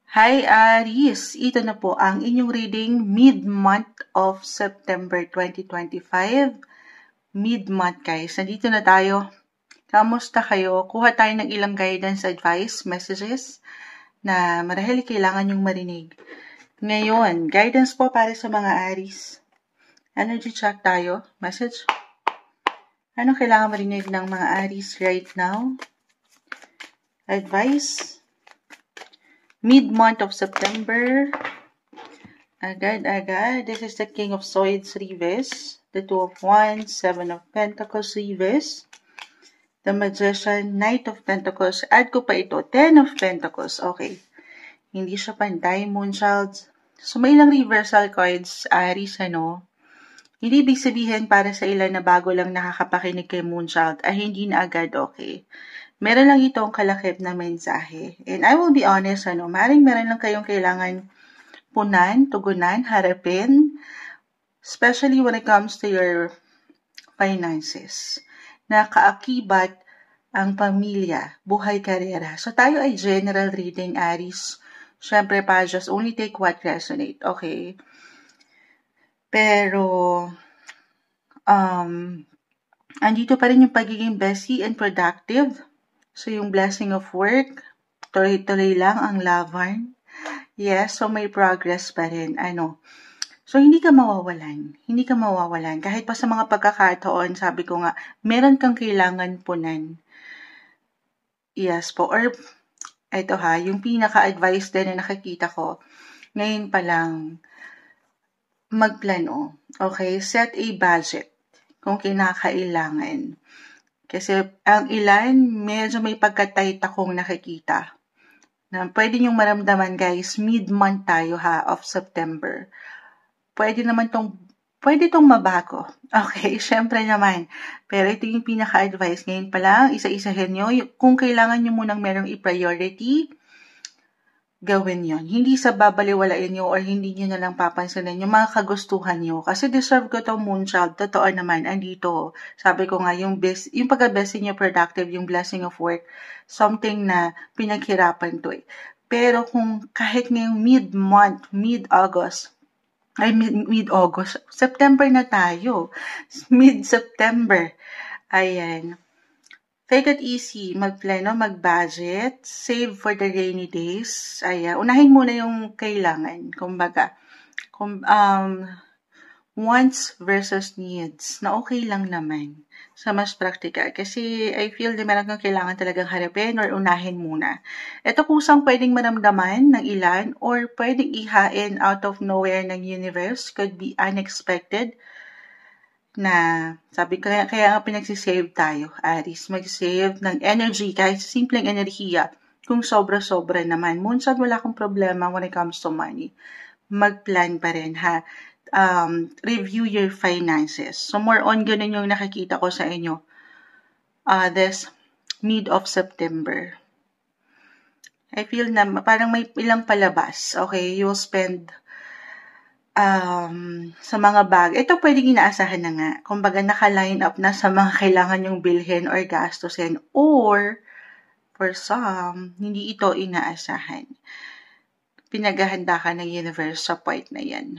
Hi Aries! Ito na po ang inyong reading mid-month of September 2025. Mid-month guys, nandito na tayo. Kamusta kayo? Kuha tayo ng ilang guidance, advice, messages na marahil kailangan yung marinig. Ngayon, guidance po para sa mga Aries. Energy check tayo. Message. Anong kailangan marinig ng mga Aries right now? Advice. Mid-month of September. Agad. This is the King of Swords reverse. The Two of Wands, Seven of Pentacles reverse. The Magician, Knight of Pentacles. Add ko pa ito, Ten of Pentacles. Okay. Hindi siya pantay, Moonchild. So, may ilang reversal cards, Aries, ano? Hindi ibig sabihin para sa ilan na bago lang nakakapakinig kay Moonchild ay hindi na agad okay. Meron lang itong kalakip na mensahe. And I will be honest, maaaring meron lang kayong kailangan punan, tugunan, harapin, especially when it comes to your finances. Na kaakibat ang pamilya, buhay, karera. So tayo ay general reading, Aries. Siyempre pa, just only take what resonate, okay? Pero, andito pa rin yung pagiging busy and productive. So, yung blessing of work, tuloy-tuloy lang ang laban. Yes, so may progress pa rin. So, hindi ka mawawalan. Hindi ka mawawalan. Kahit pa sa mga pagkakataon, sabi ko nga, meron kang kailangan punan. Yes po. Or, ito yung pinaka-advice din na nakikita ko, ngayon pa lang, magplano. Okay? Set a budget kung kinakailangan. Kasi ang ilan, medyo may pagka-tight akong nakikita. Na pwede niyong maramdaman guys, mid-month tayo of September. Pwede itong mabago. Okay, syempre naman. Pero ito yung pinaka-advice. Ngayon pa lang, isa-isahin nyo. Kung kailangan nyo munang merong i-priority, gawin yon. Hindi sa babaliwalain nyo or hindi nyo na lang papansinin yung mga kagustuhan nyo. Kasi deserve ko itong Moonchild. Totoo naman, andito. Sabi ko nga, yung pagka-blessing nyo productive, yung blessing of work, something na pinaghirapan to eh. Pero kung kahit ngayong mid-month, mid-August, September na tayo. Mid-September. Ayan. Take it easy, magplano, mag-budget, save for the rainy days. Ayan, unahin muna yung kailangan. Kumbaga, wants versus needs, na okay lang naman sa mas practical. Kasi I feel na meron kang kailangan talagang harapin or unahin muna. Ito kusang pwedeng maramdaman ng ilan or pwedeng ihain out of nowhere ng universe, could be unexpected, na sabi ko kaya nga pinagsisave tayo, Aries. Mag-save ng energy, kahit simpleng enerhiya. Kung sobra-sobra naman. Moonchild, wala akong problema when it comes to money. Mag-plan pa rin, review your finances. So, more on ganun yung nakikita ko sa inyo this mid of September. I feel na parang may ilang palabas. Okay, you'll spend sa mga bag. Ito pwedeng inaasahan na nga. Kumbaga naka-line up na sa mga kailangan yung bilhin or gastusin. Or, for some, hindi ito inaasahan. Pinaghahanda ka ng universe sa point na yan.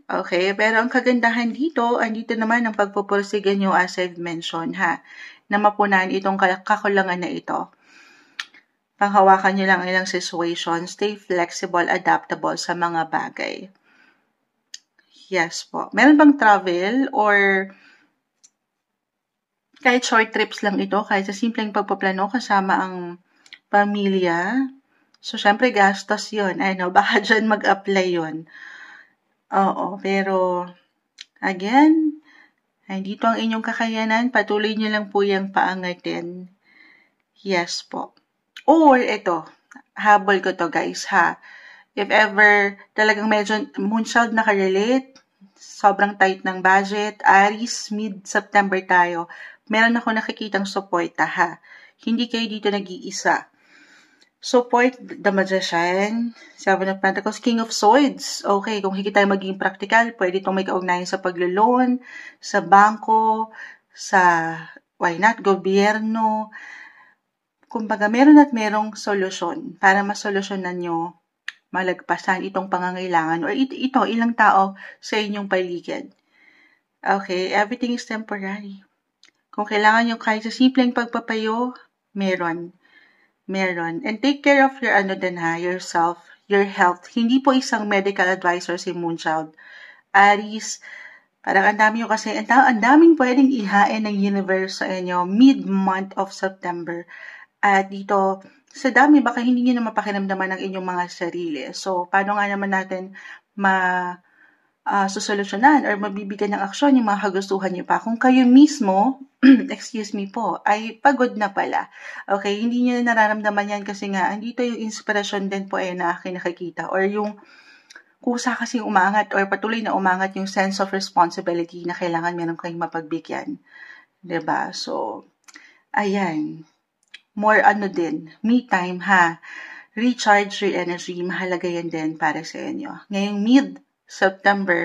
Okay, pero ang kagandahan dito, andito naman ang pagpupursigan nyo as I've mentioned, na mapunan itong kakulangan na ito. Panghawakan nyo lang ilang situation, stay flexible, adaptable sa mga bagay. Yes po. Meron bang travel or kahit short trips lang ito, kahit sa simpleng pagpaplano kasama ang pamilya? So, syempre gastos yun. Baka dyan mag-apply yun. Oo, pero again, dito ang inyong kakayanan, patuloy nyo lang po yung paangatin. Yes po. Or ito, habol ko to guys If ever talagang medyo Moonchild nakarelate, sobrang tight ng budget, Aries, mid-September tayo, meron ako nakikitang suporta Hindi kayo dito nag-iisa. Support the Magician, Seven of Pentacles, King of Swords. Okay, kung hindi tayo maging practical, pwede itong may kaugnayan sa paglo-loan, sa bangko, sa, why not, gobyerno. Kumbaga, meron at merong solusyon para masolusyonan nyo malagpasan itong pangangailangan or ito ilang tao sa inyong paligid. Okay, everything is temporary. Kung kailangan nyo kahit sa simpleng pagpapayo, meron. And take care of your yourself, your health. Hindi po isang medical advisor si Moonchild. Aries, parang ang dami nyo kasi, ang daming pwedeng ihain ng universe sa inyo mid-month of September. At dito, sa dami, baka hindi nyo na mapakiramdaman ng inyong mga sarili. So, paano nga naman natin susolusyonan or mabibigyan ng aksyon yung mga kagustuhan nyo pa kung kayo mismo, excuse me po, ay pagod na pala. Okay, hindi nyo nararamdaman yan kasi nga, andito yung inspirasyon din po na akin nakikita or yung kusa kasi umangat or patuloy na umangat yung sense of responsibility na kailangan meron kayong mapagbigyan. Diba? So, ayan. More din, me time ha. Recharge your energy, mahalaga yan din para sa inyo. Ngayong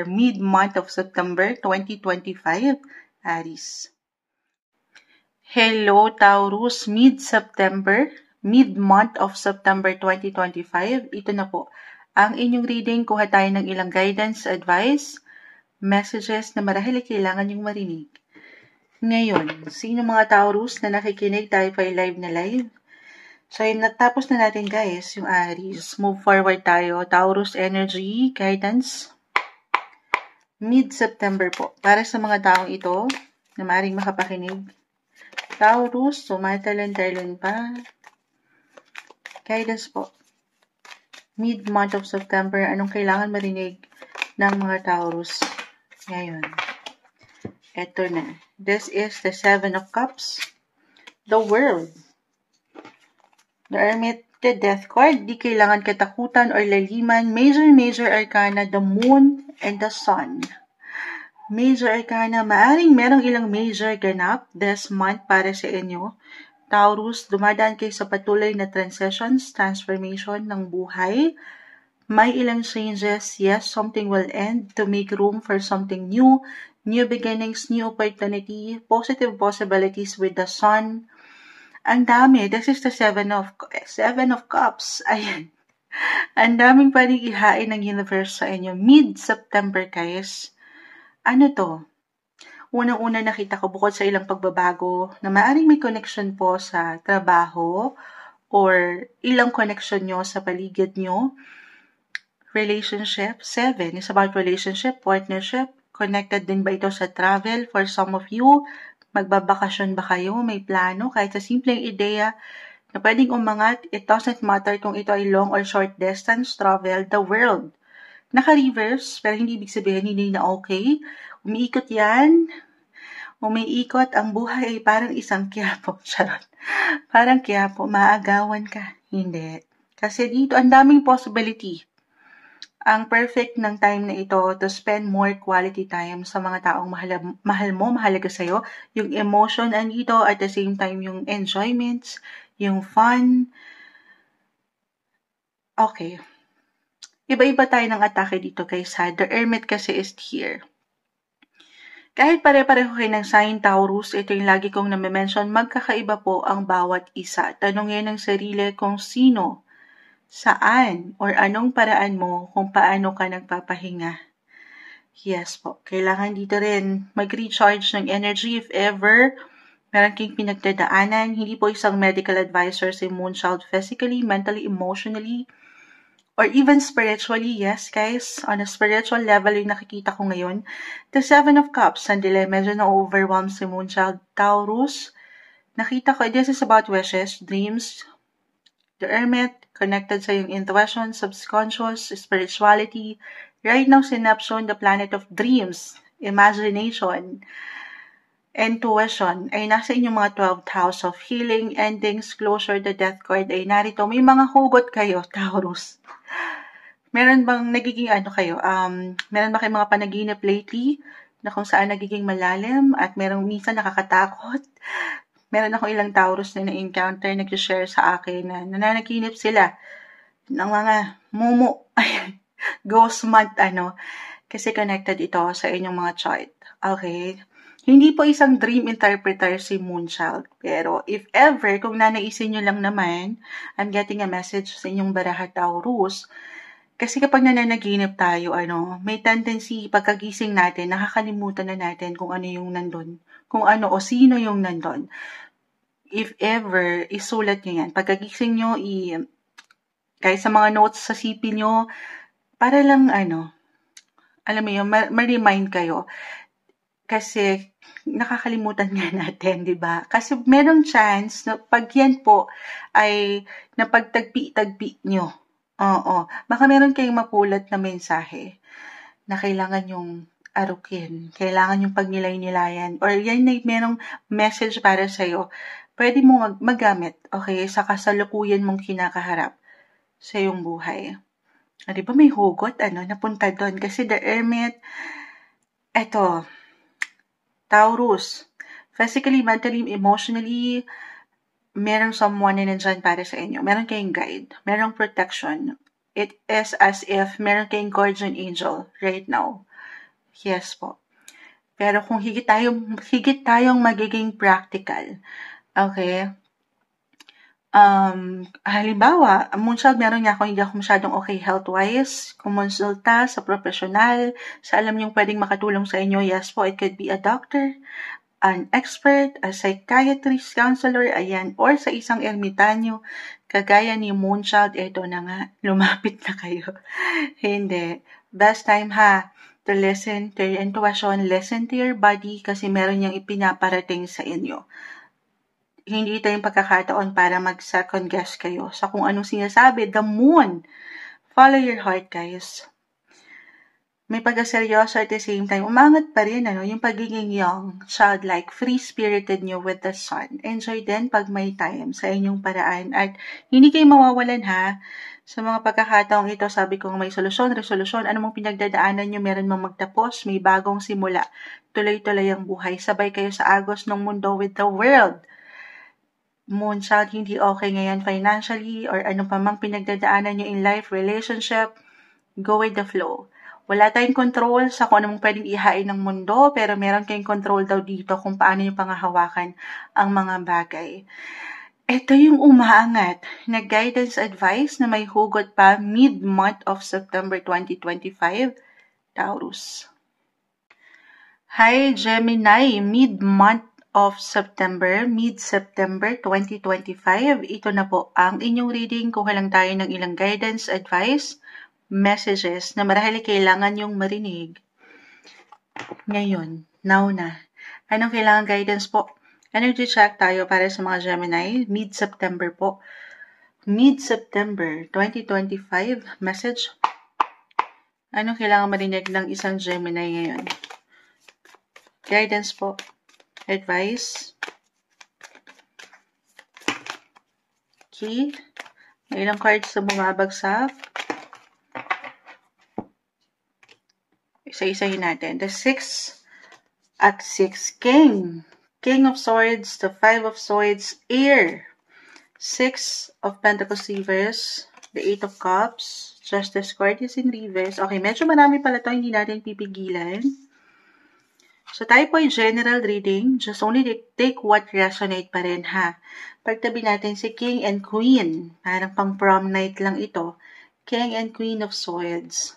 mid-month of September 2025, Aries. Hello Taurus, mid-month of September 2025, ito na po. Ang inyong reading, kuha tayo ng ilang guidance, advice, messages na marahil kailangan yung marinig. Ngayon, sino mga Taurus na nakikinig tayo pa live na live? So, natapos na natin guys, yung Aries. Move forward tayo. Taurus energy, guidance. Mid-September po. Para sa mga taong ito na maaaring makapakinig. Taurus, tumatalon-talon pa. Guidance po. Mid-month of September, anong kailangan marinig ng mga Taurus ngayon? Ito na. This is the Seven of Cups. The World. The Hermit, the Death card. Di kailangan katakutan or laliman. Major Arcana, the Moon and the Sun. Major Arcana, maaring merong ilang major ganap this month para sa inyo. Taurus, dumadaan kayo sa patuloy na transitions, transformation ng buhay. May ilang changes. Yes, something will end to make room for something new. New beginnings, new opportunity, positive possibilities with the Sun. Ang dami. This is the Seven of Cups. Ayan. Ang daming pwedeng ihain ng universe sa inyo. Mid-September, guys. Ano to? Unang-una nakita ko bukod sa ilang pagbabago na maaaring may connection po sa trabaho or ilang connection nyo sa paligid nyo. Relationship. 7 is about relationship, partnership. Connected din ba ito sa travel? For some of you, magbabakasyon ba kayo? May plano? Kahit sa simpleng ideya na pwedeng umangat, it doesn't matter kung ito ay long or short distance travel, the world. Naka-reverse, pero hindi ibig sabihin hindi na okay. Umiikot yan. Umiikot, ang buhay ay parang isang kiyapo. Charot. Parang kiyapo, maagawan ka. Hindi. Kasi dito, ang daming possibility. Ang perfect ng time na ito to spend more quality time sa mga taong mahal mo, mahalaga sa'yo. Yung emotion andito, at the same time yung enjoyments, yung fun. Okay. Iba-iba tayo ng atake dito guys ha. The Hermit kasi is here. Kahit pare-pareho kayo ng sign Taurus, ito yung lagi kong name-mention, magkakaiba po ang bawat isa. Tanungin ng sarili kung sino, saan, or anong paraan mo kung paano ka nagpapahinga. Yes po, kailangan dito rin mag-recharge ng energy if ever meron kang pinagdadaanan. Hindi po isang medical advisor si Moonchild physically, mentally, emotionally, or even spiritually. Yes guys, on a spiritual level yung nakikita ko ngayon. The Seven of Cups, sandali, medyo na-overwhelm si Moonchild. Taurus, nakita ko, this is about wishes, dreams. The Hermit, connected sa yung intuition, subconscious, spirituality. Right now, si Neptune, the planet of dreams, imagination, intuition, ay nasa inyong mga 12th house of healing, endings, closure, the death card ay narito. May mga hugot kayo, Taurus. Meron bang nagiging meron ba kayong mga panaginip lately na kung saan nagiging malalim at merong minsan nakakatakot? Meron ako ilang Taurus na na-encounter, nag-share sa akin na nananaginip sila ng mga mumu, ghost month, kasi connected ito sa inyong mga chart. Okay? Hindi po isang dream interpreter si Moonchild, pero if ever, kung nanaisin nyo lang naman, I'm getting a message sa inyong baraha Taurus, Kasi kapag nananaginip tayo, may tendency pagkagising natin, nakakalimutan na natin kung ano yung nandun. Kung ano o sino yung nandun. If ever, isulat nyo yan. Pagkagising nyo, kahit sa mga notes sa CP nyo, para lang alam mo yun, ma-remind kayo. Kasi nakakalimutan nga natin, di ba? Kasi merong chance na pag yan po ay napagtagpi-tagpi nyo. Oo. Baka meron kayong mapulot na mensahe na kailangan yung arukin. Kailangan yung pagnilay-nilayan. Or yan ay merong message para sa'yo. Pwede mo magamit, okay, sa kasalukuyan mong kinakaharap sa iyong buhay. Di ba may hugot, napunta doon? Kasi the Hermit, eto, Taurus, physically, mentally, emotionally, merong someone na nandyan para sa inyo. Meron kayong guide. Merong protection. It is as if meron kayong guardian angel right now. Yes po. Pero kung higit tayong magiging practical, okay, halimbawa, Moonchild, meron nga ako, hindi ako masyadong okay health-wise, kumonsulta sa professional, sa alam niyong pwedeng makatulong sa inyo, yes po, it could be a doctor, an expert, a psychiatrist, counselor, ayan, or sa isang ermitanyo, kagaya ni Moonchild, eto na nga, lumapit na kayo. Hindi. Best time to listen to your intuition, listen to your body, kasi meron niyang ipinaparating sa inyo. Hindi ito yung pagkakataon para mag-second guess kayo sa kung anong sinasabi. The moon. Follow your heart, guys. May pagkaseryoso at the same time, umangat pa rin, yung pagiging young, childlike, free-spirited nyo with the sun. Enjoy din pag may time sa inyong paraan. At hindi kayo mawawalan, sa mga pagkakataong ito, sabi ko may solusyon, resolusyon, anumang pinagdadaanan nyo, meron mang magtapos, may bagong simula. Tuloy-tuloy ang buhay. Sabay kayo sa agos ng mundo with the world. Moonchild, hindi okay ngayon financially or ano pa mang pinagdadaanan nyo in life, relationship, go with the flow. Wala tayong control sa kung anong pwedeng ihain ng mundo, pero meron kayong control daw dito kung paano nyo pangahawakan ang mga bagay. Ito yung umaangat na guidance advice na may hugot pa mid-month of September 2025, Taurus. Hi, Gemini, mid-month of September, mid-September 2025. Ito na po ang inyong reading. Kuha lang tayo ng ilang guidance, advice, messages na marahil kailangan yung marinig. Ngayon, now na. Anong kailangan guidance po? Energy check tayo para sa mga Gemini. Mid-September po. Mid-September 2025. Message. Anong kailangan marinig ng isang Gemini ngayon? Guidance po. Advice. Key. May ilang cards na bumabagsak. Isa-isahin natin. The 6 at 6. King. King of Swords. The 5 of Swords. Air. 6 of Pentacles reverse. The 8 of Cups. Justice card is in reverse. Okay, medyo marami pala ito. Hindi natin pipigilan. So, tayo po yung general reading. Just only take what resonate pa rin, Pagtabi natin si King and Queen. Parang pang prom night lang ito. King and Queen of Swords.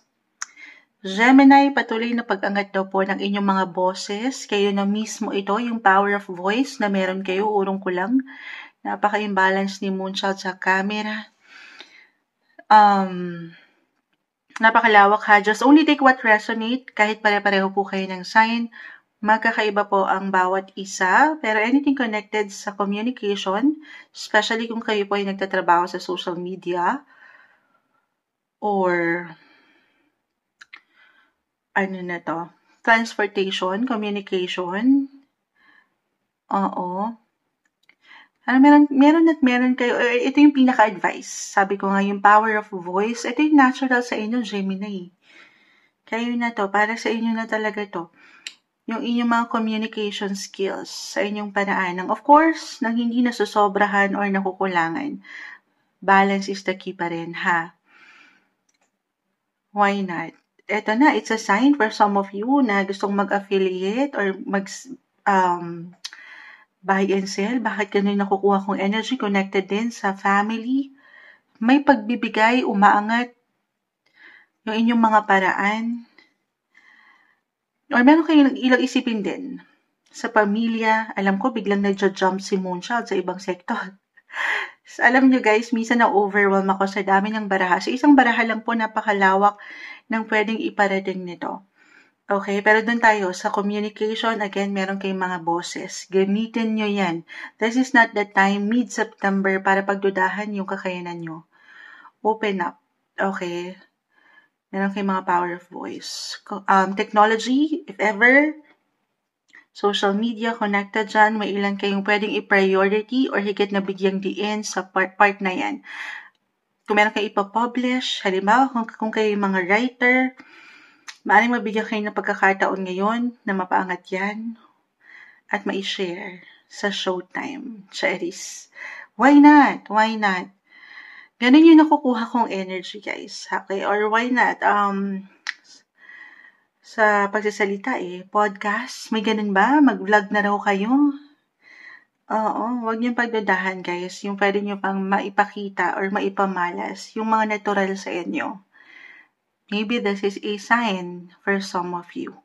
Gemini, patuloy na pag-angat daw po ng inyong mga boses. Kayo na mismo ito, yung power of voice na meron kayo, urong ko lang. Napaka-imbalance ni Moonchild sa camera. Napakalawak, Just only take what resonate. Kahit pare-pareho po kayo ng sign, magkakaiba po ang bawat isa, pero anything connected sa communication, especially kung kayo po ay nagtatrabaho sa social media, or transportation, communication, meron kayo, ito yung pinaka-advice. Sabi ko nga, yung power of voice, ito yung natural sa inyo, Gemini. Kayo na to, para sa inyo na talaga to. Yung inyong mga communication skills sa inyong paraan. Of course, nang hindi nasusobrahan or nakukulangan. Balance is the key pa rin, Why not? Ito na, it's a sign for some of you na gustong mag-affiliate or buy and sell. Bakit ganun nakukuha kong energy connected din sa family? May pagbibigay, umaangat. yung inyong mga paraan, or meron kayong ilang isipin din. Sa pamilya, alam ko biglang nagja-jump si Moonchild sa ibang sektor. Alam nyo guys, minsan na-overwhelm ako sa dami ng baraha. Sa isang baraha lang po, napakalawak ng pwedeng iparating nito. Okay, pero dun tayo, sa communication, again, meron kayong mga boses. Gamitin nyo yan. This is not the time, mid-September, para pagdudahan yung kakayanan nyo. Open up. Okay? Meron kayong mga power of voice. Technology, if ever, social media, connected dyan, may ilan kayong pwedeng i-priority or higit na bigyang diin sa part na yan. Kung meron kayo ipapublish, halimbawa kung kayo yung mga writer, maaaring mabigyan kayo ng pagkakataon ngayon na mapaangat yan at ma-share sa Showtime, Charis. Why not? Why not? Ganun yung nakukuha kong energy, guys. Okay? Or why not? Sa pagsasalita podcast, may ganun ba? Mag-vlog na raw kayo? Oo, huwag niyong pagdadahan guys, yung pwede niyo pang maipakita or maipamalas, yung mga natural sa inyo. Maybe this is a sign for some of you.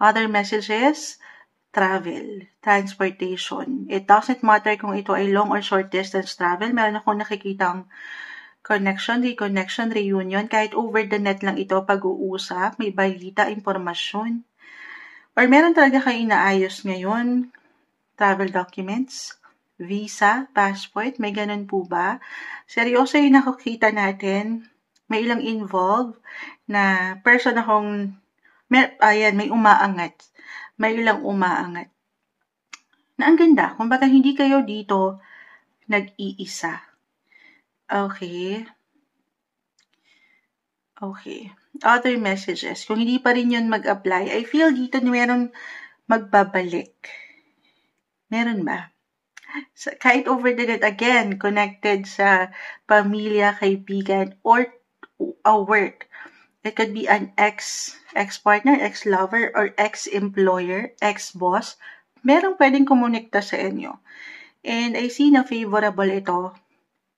Other messages, travel, transportation. It doesn't matter kung ito ay long or short distance travel. Meron akong nakikitang connection, reconnection, reunion, kahit over the net lang ito pag-uusap, may balita, impormasyon. Or meron talaga kayo inaayos ngayon, travel documents, visa, passport, may ganun po ba? Seryoso yung nakikita natin, may ilang involved na person akong, may umaangat. May ilang umaangat. Na ang ganda, kumbaga hindi kayo dito nag-iisa. Okay. Other messages. Kung hindi pa rin yun mag-apply, I feel dito na merong magbabalik. Meron ba? So, kahit over the net, again, connected sa pamilya, kaibigan, or a work. It could be an ex-partner, ex-lover, or ex-employer, ex-boss. Merong pwedeng kumonekta sa inyo. And I see na favorable ito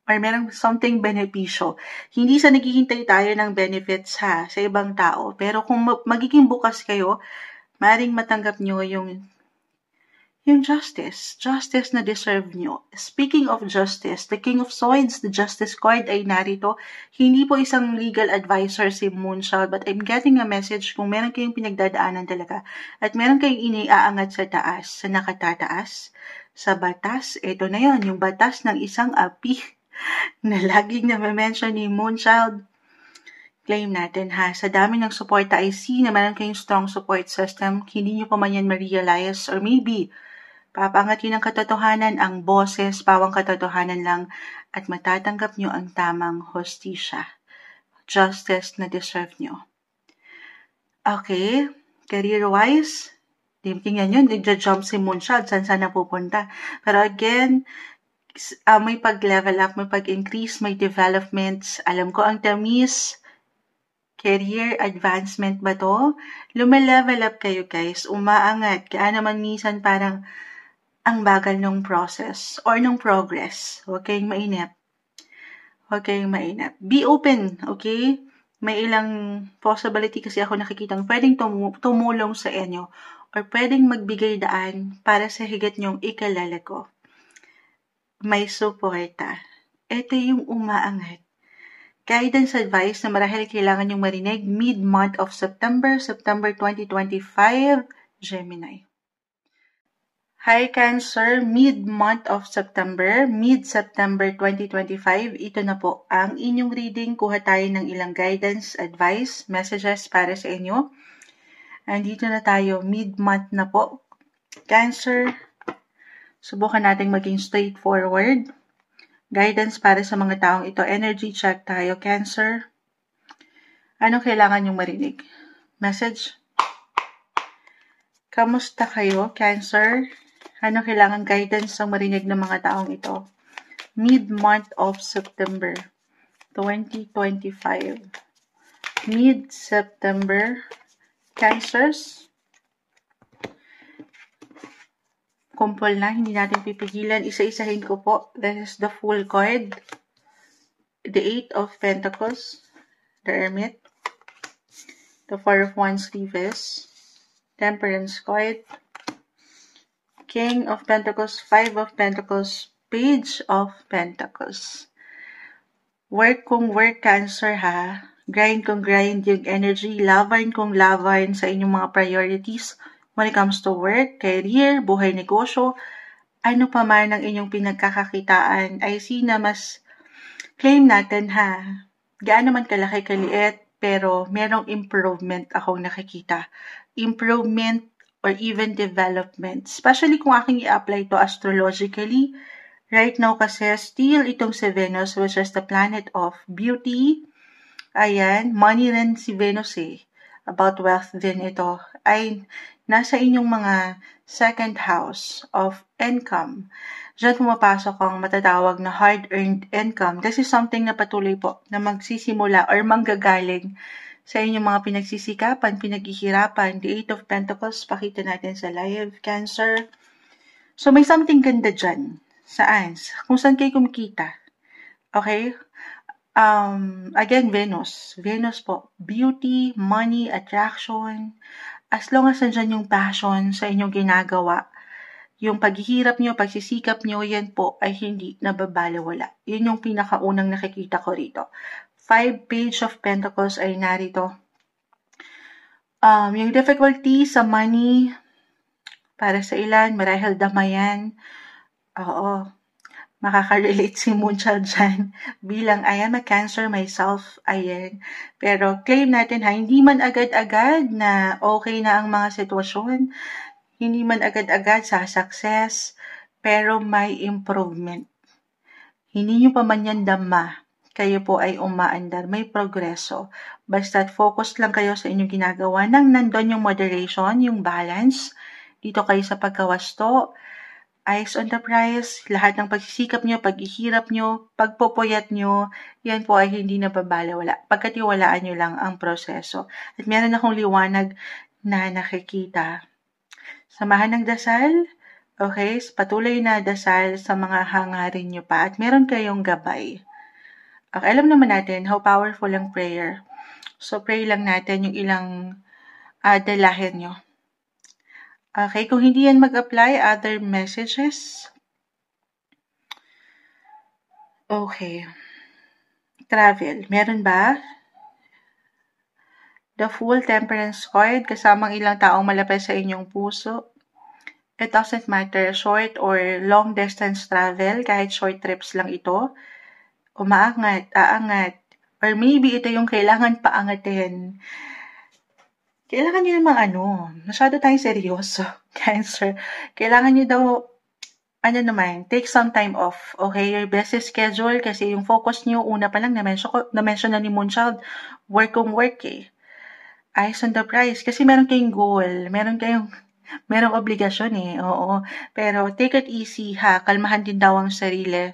or merong something benepisyo. Hindi sa naghihintay tayo ng benefits sa ibang tao. Pero kung magiging bukas kayo, maaaring matanggap nyo yung justice na deserve nyo. Speaking of justice, the King of Swords, the Justice card ay narito. Hindi po isang legal advisor si Moonchild, but I'm getting a message kung meron kayong pinagdadaanan talaga at meron kayong iniaangat sa taas, sa nakatataas, sa batas. Ito na yon, yung batas ng isang api na laging na-mention ni Moonchild. Claim natin ha. Sa dami ng suporta, I see na meron kayong strong support system. Hindi nyo pa man yan ma-realize or maybe papangat yun ang katotohanan, ang boses, pawang katotohanan lang at matatanggap nyo ang tamang hostisya. Justice na deserve nyo. Okay. Career-wise, tingnan yun, nagja-jump si Moonchild, saan napupunta. Pero again, may pag-level up, may pag-increase, may developments. Alam ko ang tamis, career advancement ba to? Lumelevel up kayo guys, umaangat. Kaya naman minsan parang ang bagal ng process or ng progress. Huwag kayong mainip. Be open, okay? May ilang possibility kasi ako nakikitang pwedeng tumulong sa inyo or pwedeng magbigay daan para sa higit nyong ikalala ko. May suporta. Ito yung umaangat. Guidance advice na marahil kailangan yung marinig mid-month of September 2025, Gemini. Hi Cancer, mid-month of September, mid-September 2025, ito na po ang inyong reading. Kuha tayo ng ilang guidance, advice, messages para sa inyo. Andito na tayo, mid-month na po. Cancer, subukan natin maging straightforward. Guidance para sa mga taong ito. Energy check tayo, Cancer. Anong kailangan yung marinig? Message? Kamusta kayo, Cancer? Ano kailangan guidance ang marinig ng mga taong ito? Mid-month of September 2025. Mid-September. Cancers. Kumpol na, hindi natin pipigilan. Isa-isahin ko po. This is the full card. The Eight of Pentacles. The Hermit. The Four of Wands reverse, Temperance card, King of Pentacles, Five of Pentacles, Page of Pentacles. Work kung work, Cancer ha. Grind kung grind yung energy. Laban kung laban sa inyong mga priorities when it comes to work, career, buhay negosyo, ano pa man ang inyong pinagkakakitaan. I see na mas claim natin ha. Gaano man kalaki kaliit, pero merong improvement akong nakikita. Improvement or even development. Especially kung aking i-apply to astrologically. Right now kasi, still itong si Venus, which is the planet of beauty. Ayan, money rin si Venus eh. About wealth din ito. Ay, nasa inyong mga second house of income. Diyan pumapasok ang matatawag na hard-earned income. This is something na patuloy po na magsisimula or manggagaling sa inyong mga pinagsisikapan, pinaghihirapan. The Eight of Pentacles, pakita natin sa live, Cancer. So, may something ganda dyan. Saan? Kung saan kayo kumikita. Okay? Again, Venus. Venus po. Beauty, money, attraction. As long as nandyan yung passion sa inyong ginagawa, yung paghihirap nyo, pagsisikap nyo, yan po ay hindi nababalewala. Yun yung pinakaunang nakikita ko rito. Page of Pentacles ay narito. Yung difficulty sa money, para sa ilan, marahil damayan. Oo. Makaka-relate si Moonchild dyan. Bilang, I am a Cancer myself, ayan. Pero claim natin ha, hindi man agad-agad na okay na ang mga sitwasyon. Hindi man agad-agad sa success, pero may improvement. Hindi nyo pa man yan dama. Kayo po ay umaandar. May progreso. Basta't focus lang kayo sa inyong ginagawa. Nang nandun yung moderation, yung balance. Dito kayo sa pagkawasto. Eyes on the prize, lahat ng pagsisikap nyo, paghihirap nyo, pagpupuyat nyo, yan po ay hindi nababalewala. Pagkatiwalaan nyo lang ang proseso. At meron akong liwanag na nakikita. Samahan ng dasal, okay? Patuloy na dasal sa mga hangarin nyo pa. At meron kayong gabay. Okay, alam naman natin how powerful ang prayer. So, pray lang natin yung ilang dalahin nyo. Okay, kung hindi yan mag-apply, other messages. Okay. Travel. Meron ba? The Fool, Temperance card, kasamang ilang taong malapit sa inyong puso. It doesn't matter, short or long distance travel, kahit short trips lang ito. Umaangat, aangat. Or maybe ito yung kailangan paangatin. Kailangan nyo namang masyado tayong seryoso, Cancer. Kailangan nyo daw, take some time off, okay? Your busy schedule, kasi yung focus nyo, una pa lang, na-mention na ni Moonchild, work kung work eh. Eyes on the prize, kasi meron kayong goal, merong obligasyon eh, oo. Pero take it easy ha, kalmahan din daw ang sarili.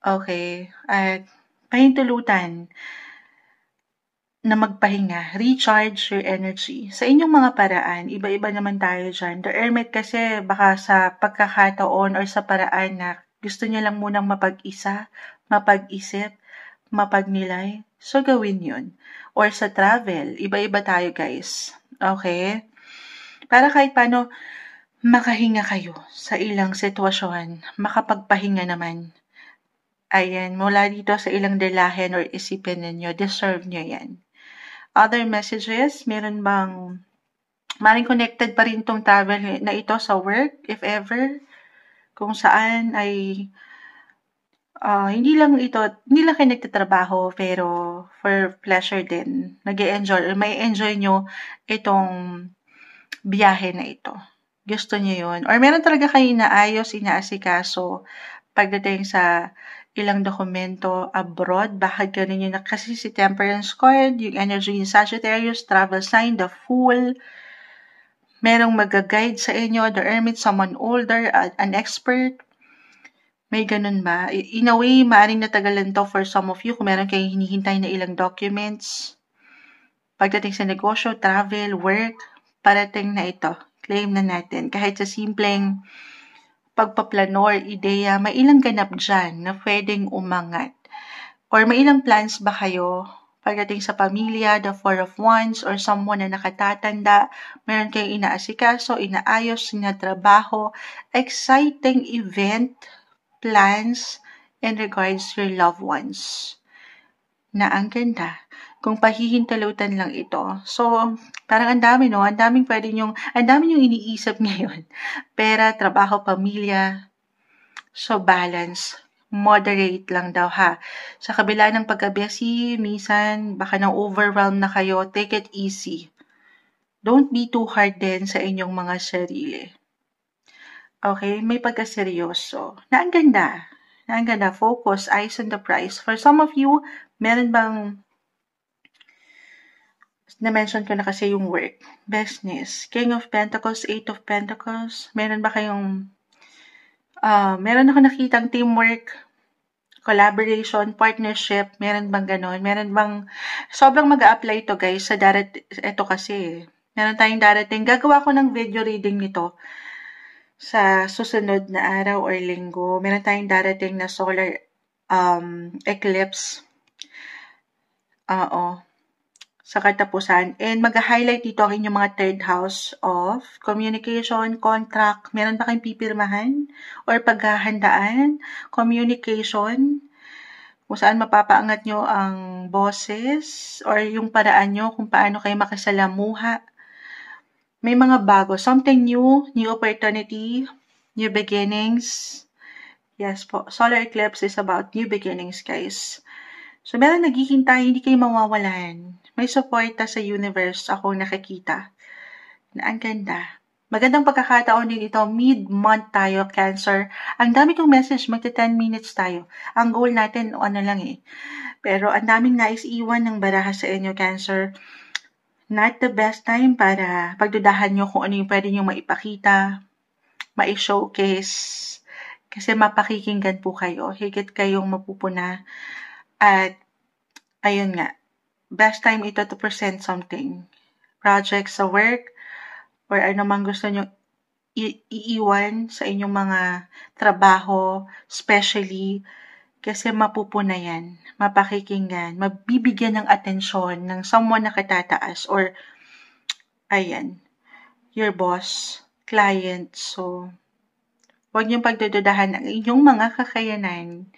Okay, at pahintulutan na magpahinga, recharge your energy. Sa inyong mga paraan, iba-iba naman tayo dyan. The Hermit kasi baka sa pagkakataon or sa paraan na gusto niya lang munang mapag-isa, mapag-isip, mapagnilay. So, gawin yun. Or sa travel, iba-iba tayo guys. Okay? Para kahit paano, makahinga kayo sa ilang sitwasyon, makapagpahinga naman. Ayan, mula dito sa ilang dalahin or isipin ninyo, deserve nyo yan. Other messages, meron bang maring connected pa rin tong travel na ito sa work, if ever, kung saan ay hindi lang kayo nagtatrabaho, pero for pleasure din, nag-e-enjoy, may enjoy nyo itong biyahe na ito. Gusto nyo yun. Or meron talaga kayo inaayos, inaasikaso, pagdating sa ilang dokumento abroad, bakit ganun yun? Kasi si Temperance card, yung energy ni Sagittarius, travel sign, the Fool, merong mag-guide sa inyo, the Hermit, someone older, an expert. May ganun ba? In a way, maaaring natagalan to for some of you kung meron kayong hinihintay na ilang documents. Pagdating sa negosyo, travel, work, parating na ito. Claim na natin. Kahit sa simpleng pagpaplano or ideya, may ilang ganap dyan na pwedeng umangat. Or may ilang plans ba kayo Pagdating sa pamilya, the Four of Wands or someone na nakatatanda, meron kayong inaasikaso, inaayos, trabaho, exciting event, plans, in regards to your loved ones. Na ang ganda. Kung pahihintalutan lang ito. So, parang ang dami, no? Ang daming yung iniisip ngayon. Pera, trabaho, pamilya. So, balance. Moderate lang daw, ha? Sa kabila ng pagka-busy, minsan, baka na-overwhelm na kayo, take it easy. Don't be too hard din sa inyong mga sarili. Okay? May pagka-seryoso. Na ang ganda. Focus, eyes on the prize. For some of you, meron bang na-mention ko na kasi yung work, business, King of Pentacles, Eight of Pentacles, meron ba kayong meron ako nakitang teamwork, collaboration, partnership, meron bang ganon? Meron bang, sobrang mag-a-apply to guys sa ito kasi, meron tayong darating, gagawa ko ng video reading nito sa susunod na araw or linggo. Meron tayong darating na solar eclipse. Sa katapusan. And mag-highlight dito ang inyong mga third house of communication, contract, meron ba kayong pipirmahan or paghahandaan, communication, kung saan mapapaangat nyo ang boses or yung paraan nyo kung paano kayo makasalamuha. May mga bago, something new opportunity, new beginnings. Yes po, solar eclipse is about new beginnings, guys. So, meron naghihintay, hindi kayo mawawalan. May suporta sa universe akong nakikita. Na ang ganda. Magandang pagkakataon din ito. Mid-month tayo, Cancer. Ang dami kong message, magta 10 minutes tayo. Ang goal natin, lang eh. Pero ang daming nais iwan ng baraha sa inyo, Cancer. Not the best time para pagdudahan nyo kung ano yung pwede nyo maipakita, mai-showcase. Kasi mapakikinggan po kayo. Higit kayong mapupuna. At, ayun nga, best time ito to present something. Projects sa work, or ano mang gusto nyo iiwan sa inyong mga trabaho, especially, kasi mapupuna yan, mapakikinggan, mabibigyan ng atensyon ng someone na katataas, or, ayan, your boss, client. So, huwag niyong pagdududahan ang inyong mga kakayanan.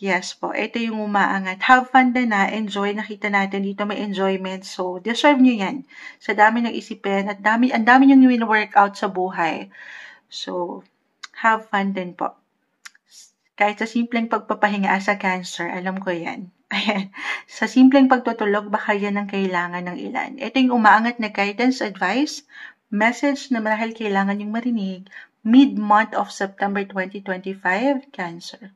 Yes po, ito yung umaangat. Have fun din na, enjoy. Nakita natin dito may enjoyment. So, deserve nyo yan. Sa dami ng isipin at ang dami nyo win-workout sa buhay. So, have fun din po. Kahit sa simpleng pagpapahinga sa Cancer, alam ko yan. Ayan. Sa simpleng pagtutulog, baka yan ang kailangan ng ilan. Ito yung umaangat na guidance, advice, message na marahil kailangan yung marinig. Mid-month of September 2025, Cancer.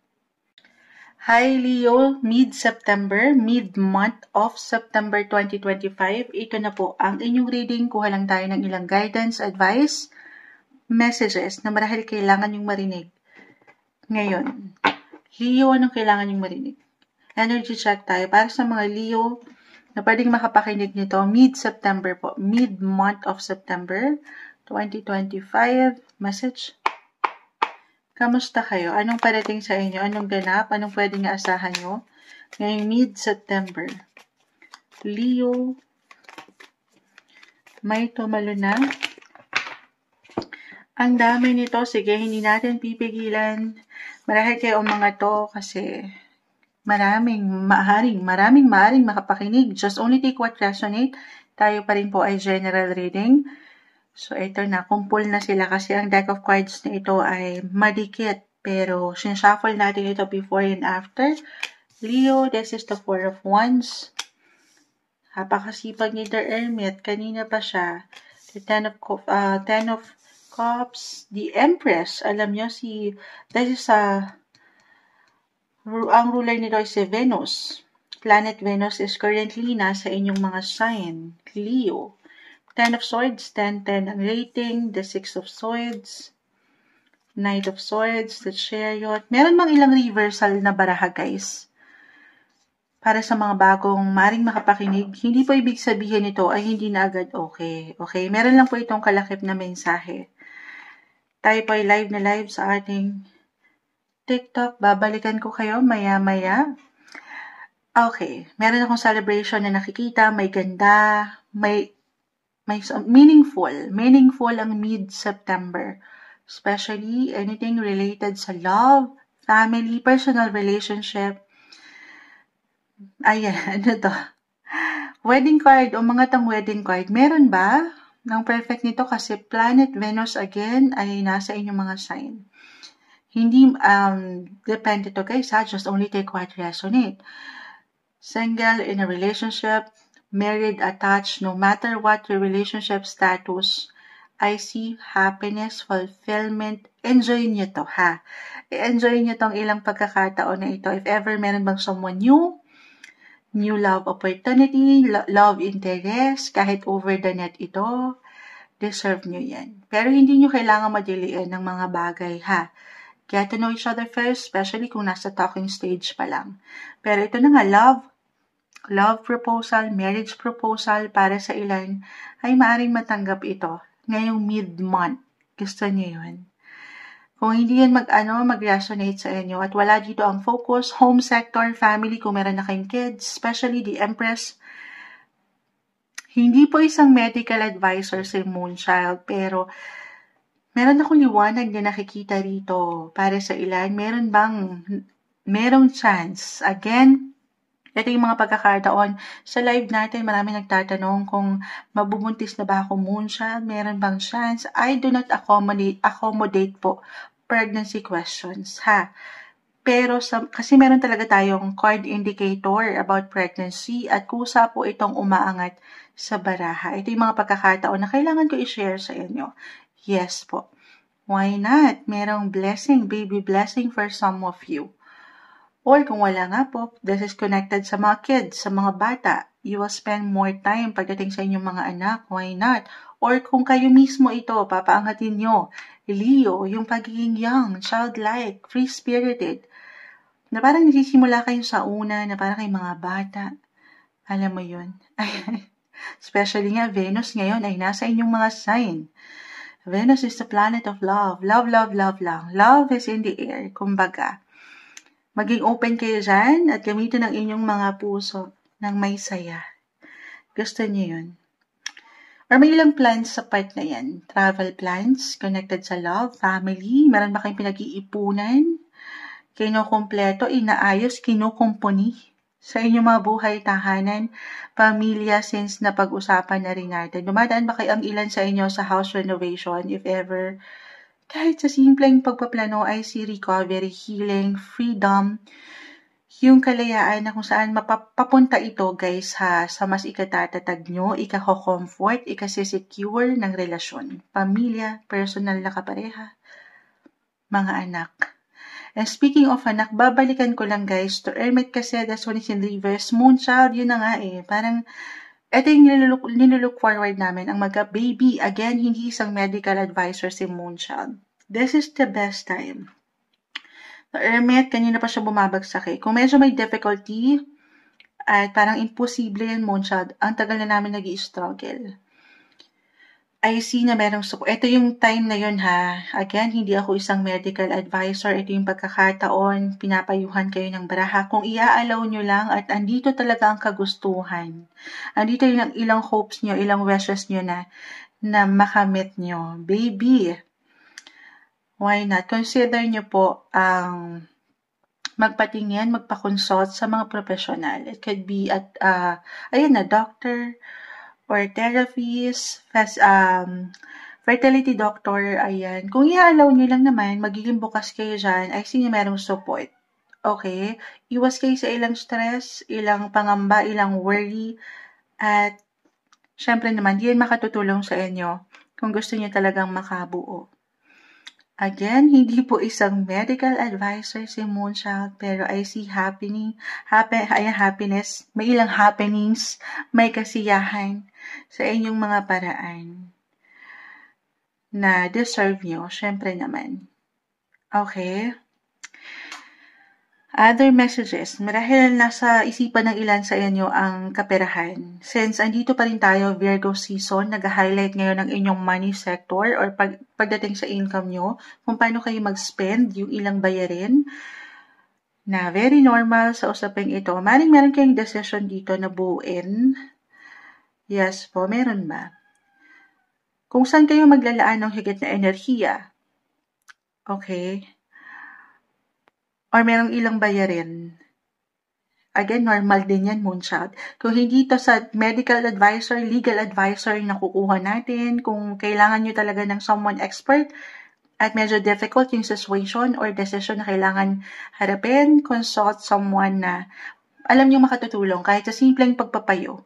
Hi Leo, mid-September, mid-month of September 2025. Ito na po ang inyong reading. Kuha lang tayo ng ilang guidance, advice, messages na marahil kailangan yung marinig. Ngayon, Leo, anong kailangan yung marinig? Energy check tayo para sa mga Leo na pwedeng makapakinig nito. Mid-September po, mid-month of September 2025. Message. Kamusta kayo? Anong parating sa inyo? Anong ganap? Anong pwedeng aasahan nyo? Ngayong mid-September. Leo, may tumalo na. Ang dami nito. Sige, hindi natin pipigilan. Marahil kayo ang mga to kasi maraming maaring makapakinig. Just only take what resonate. Tayo pa rin po ay general reading. So, ito na. Kumpul na sila kasi ang deck of cards na ito ay madikit. Pero, sinshuffle natin ito before and after. Leo, this is the Four of Wands. Napakasipag ni The Hermit. Kanina pa siya. The Ten of Cups. The Empress. Alam nyo, ang ruler nito ay si Venus. Planet Venus is currently nasa inyong mga sign. Leo. Ten of Swords, 10-10 ang rating, the Six of Swords, Knight of Swords, the Chariot. Meron mang ilang reversal na baraha, guys. Para sa mga bagong maring makapakinig, hindi po ibig sabihin ito ay hindi na agad okay. Okay? Meron lang po itong kalakip na mensahe. Tayo po ay live na live sa ating TikTok. Babalikan ko kayo maya-maya. Okay, meron akong celebration na nakikita, may ganda, may meaningful ang mid-September. Especially anything related sa love, family, personal relationship. Ayan, ano to? Wedding card o mga tang wedding card, meron ba? Ang perfect nito kasi planet Venus again ay nasa inyong mga sign. Hindi, depende to guys ha, just only take what resonate. Single, in a relationship, married, attached, no matter what your relationship status, I see happiness, fulfillment. Enjoy nyo to, ha? I-enjoy nyo tong ilang pagkakataon na ito. If ever meron bang someone new love opportunity, love interest, kahit over the net ito, deserve nyo yan. Pero hindi nyo kailangan madiliin ng mga bagay, ha? Get to know each other first, especially kung nasa talking stage pa lang. Pero ito na nga, love proposal, marriage proposal para sa ilan ay maaring matanggap ito ngayong mid-month. Gusto niyo yun? Kung hindi yan mag-resonate sa inyo at wala dito ang focus, home sector, family, kung meron na kayong kids, especially the Empress, hindi po isang medical advisor si Moonchild, pero meron akong liwanag na nakikita rito para sa ilan. Merong chance. Again, ito yung mga pagkakataon. Sa live natin, marami nagtatanong kung mabubuntis na ba ako, Moonchild, meron bang chance? I do not accommodate po pregnancy questions, ha? Pero kasi meron talaga tayong card indicator about pregnancy at kusa po itong umaangat sa baraha. Ito yung mga pagkakataon na kailangan ko i-share sa inyo. Yes po. Why not? Merong blessing, baby blessing for some of you. Or kung wala nga po, this is connected sa mga kids, sa mga bata. You will spend more time pagdating sa inyong mga anak. Why not? Or kung kayo mismo ito, papaangatin nyo. Leo, yung pagiging young, childlike, free-spirited. Na parang nasisimula kayo sa una, na parang kayong mga bata. Alam mo yun? Especially nga, Venus ngayon ay nasa inyong mga sign. Venus is the planet of love. Love, love, love lang. Love is in the air. Kumbaga, maging open kayo dyan at gamitin ang inyong mga puso ng may saya. Gusto niyo yun? Or may ilang plans sa part na yan? Travel plans, connected sa love, family, meron ba kayong pinag-iipunan? Kinukumpleto, inaayos, kinukumpuni sa inyong mga buhay, tahanan, pamilya, since napag-usapan na rin natin. Dumadaan ba kayo ang ilan sa inyo sa house renovation, if ever? Kahit sa simpleng pagpaplano ay si recovery, healing, freedom, yung kalayaan na kung saan mapapunta ito guys ha, sa mas ikatatatag nyo, ikako-comfort, ikasisecure ng relasyon, pamilya, personal na kapareha, mga anak. And speaking of anak, babalikan ko lang guys to Hermit kasi that's one is in reverse. Moonchild, yun na nga parang ito yung nilulook forward namin, ang magka-baby. Again, hindi isang medical advisor si Moonchild. This is the best time. The Hermit, kanina pa siya bumabagsak Kung medyo may difficulty, at parang imposible yan, Moonchild, ang tagal na namin nag-i-struggle. I see na merong support. Ito yung time na yun ha. Again, hindi ako isang medical advisor. Ito yung pagkakataon, pinapayuhan kayo ng baraha. Kung i-allow nyo lang at andito talaga ang kagustuhan. Andito yung ilang hopes nyo, ilang wishes nyo na makamit nyo. Baby, why not? Consider nyo po ang magpatingin, magpa-consult sa mga professional. It could be at, doctor, or therapist, fertility doctor, ayan. Kung i-allow nyo lang naman, magiging bukas kayo dyan, I see nyo merong support. Okay? Iwas kayo sa ilang stress, ilang pangamba, ilang worry, at syempre naman, yan makatutulong sa inyo kung gusto nyo talagang makabuo. Again, hindi po isang medical advisor si Moonchild, pero I see happiness, may ilang happenings, may kasiyahan sa inyong mga paraan na deserve nyo, syempre naman. Okay? Other messages. Marahil nasa isipan ng ilan sa inyo ang kaperahan. Since andito pa rin tayo, Virgo season, nag-highlight ngayon ng inyong money sector or pagdating sa income nyo, kung paano kayo mag-spend, yung ilang bayarin. na very normal sa usaping ito. Meron kayong decision dito na buuin. Yes po, meron ba? Kung saan kayo maglalaan ng higit na enerhiya. Okay? Or merong ilang bayarin. Again, normal din yan, moonshot. Kung hindi to sa medical advisor, legal advisor yung nakukuha natin, kung kailangan nyo talaga ng someone expert, at medyo difficult yung situation or decision na kailangan harapin, consult someone na alam nyo makatutulong kahit sa simpleng pagpapayo.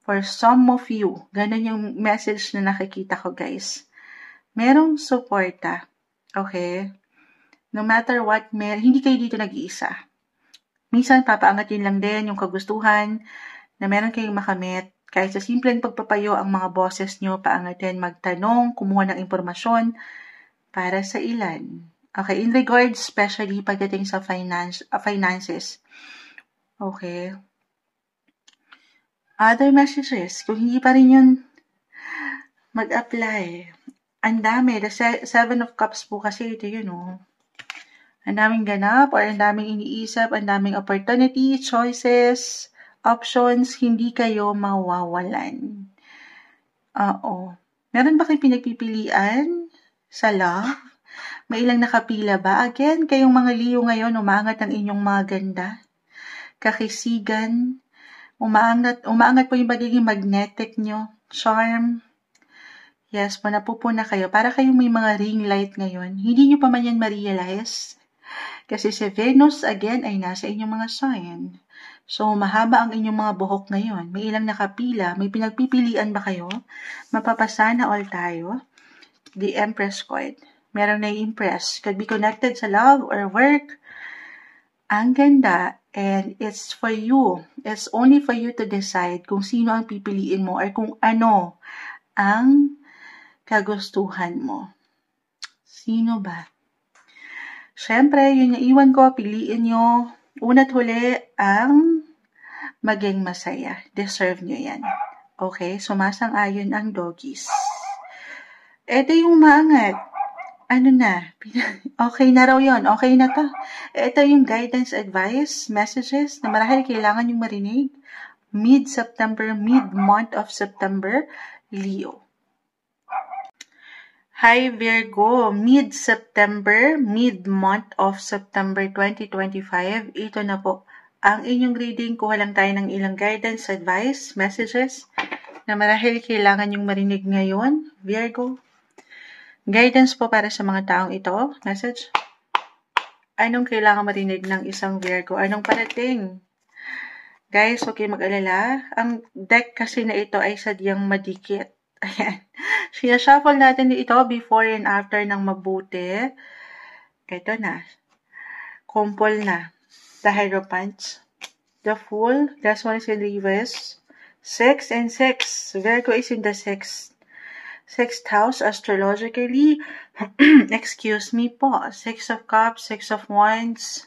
For some of you, ganun yung message na nakikita ko, guys. Merong suporta. Okay? No matter what, hindi kayo dito nag-iisa. Minsan, papaangatin lang din yung kagustuhan na meron kayong makamit. Kahit sa simpleng pagpapayo ang mga boses nyo, paangatin, magtanong, kumuha ng impormasyon para sa ilan. Okay, in regards, especially pagdating sa finances. Okay. Other messages, kung hindi pa rin yun mag-apply. Ang dami, the Seven of Cups po kasi ito yun, oh. Ang daming ganap or ang daming iniisip, ang daming opportunity, choices, options, hindi kayo mawawalan. Oo. Meron ba kayong pinagpipilian sa love? May ilang nakapila ba? Again, kayong mga Leo ngayon, umaangat ang inyong mga ganda. Kakisigan, umaangat po yung pagiging magnetic nyo, charm. Yes po, napupuna kayo. Para kayong may mga ring light ngayon. Hindi nyo pa man yan ma-realize. Kasi si Venus, again, ay nasa inyong mga sign. So, mahaba ang inyong mga buhok ngayon. May ilang nakapila. May pinagpipilian ba kayo? Mapapasana all tayo. The Empress card. Merong nai-impress. Could be connected sa love or work. Ang ganda. And it's for you. It's only for you to decide kung sino ang pipiliin mo or kung ano ang kagustuhan mo. Sino ba? Siyempre, yun yung iwan ko, piliin nyo. Una't huli, ang maging masaya. Deserve nyo yan. Okay? Sumasang-ayon ang doggies. Ito yung maangat. Ano na? Okay na raw yun. Okay na to. Ito yung guidance, advice, messages na marahil kailangan yung marinig. Mid-September, mid-month of September, Leo. Hi Virgo, mid-September, mid-month of September 2025. Ito na po ang inyong reading. Kuha lang tayo ng ilang guidance, advice, messages na marahil kailangan yung marinig ngayon. Virgo. Guidance po para sa mga taong ito. Message. Anong kailangan marinig ng isang Virgo? Anong parating? Guys, huwag kayong mag-alala. Ang deck kasi na ito ay sadyang madikit. Ayan. Sinashuffle natin ito before and after ng mabuti. Ito na. Kumpol na. The Hierophant. The Fool. This one is in reverse. 6 and 6. Virgo is in the 6th house astrologically. Excuse me po. 6 of Cups, 6 of Wands,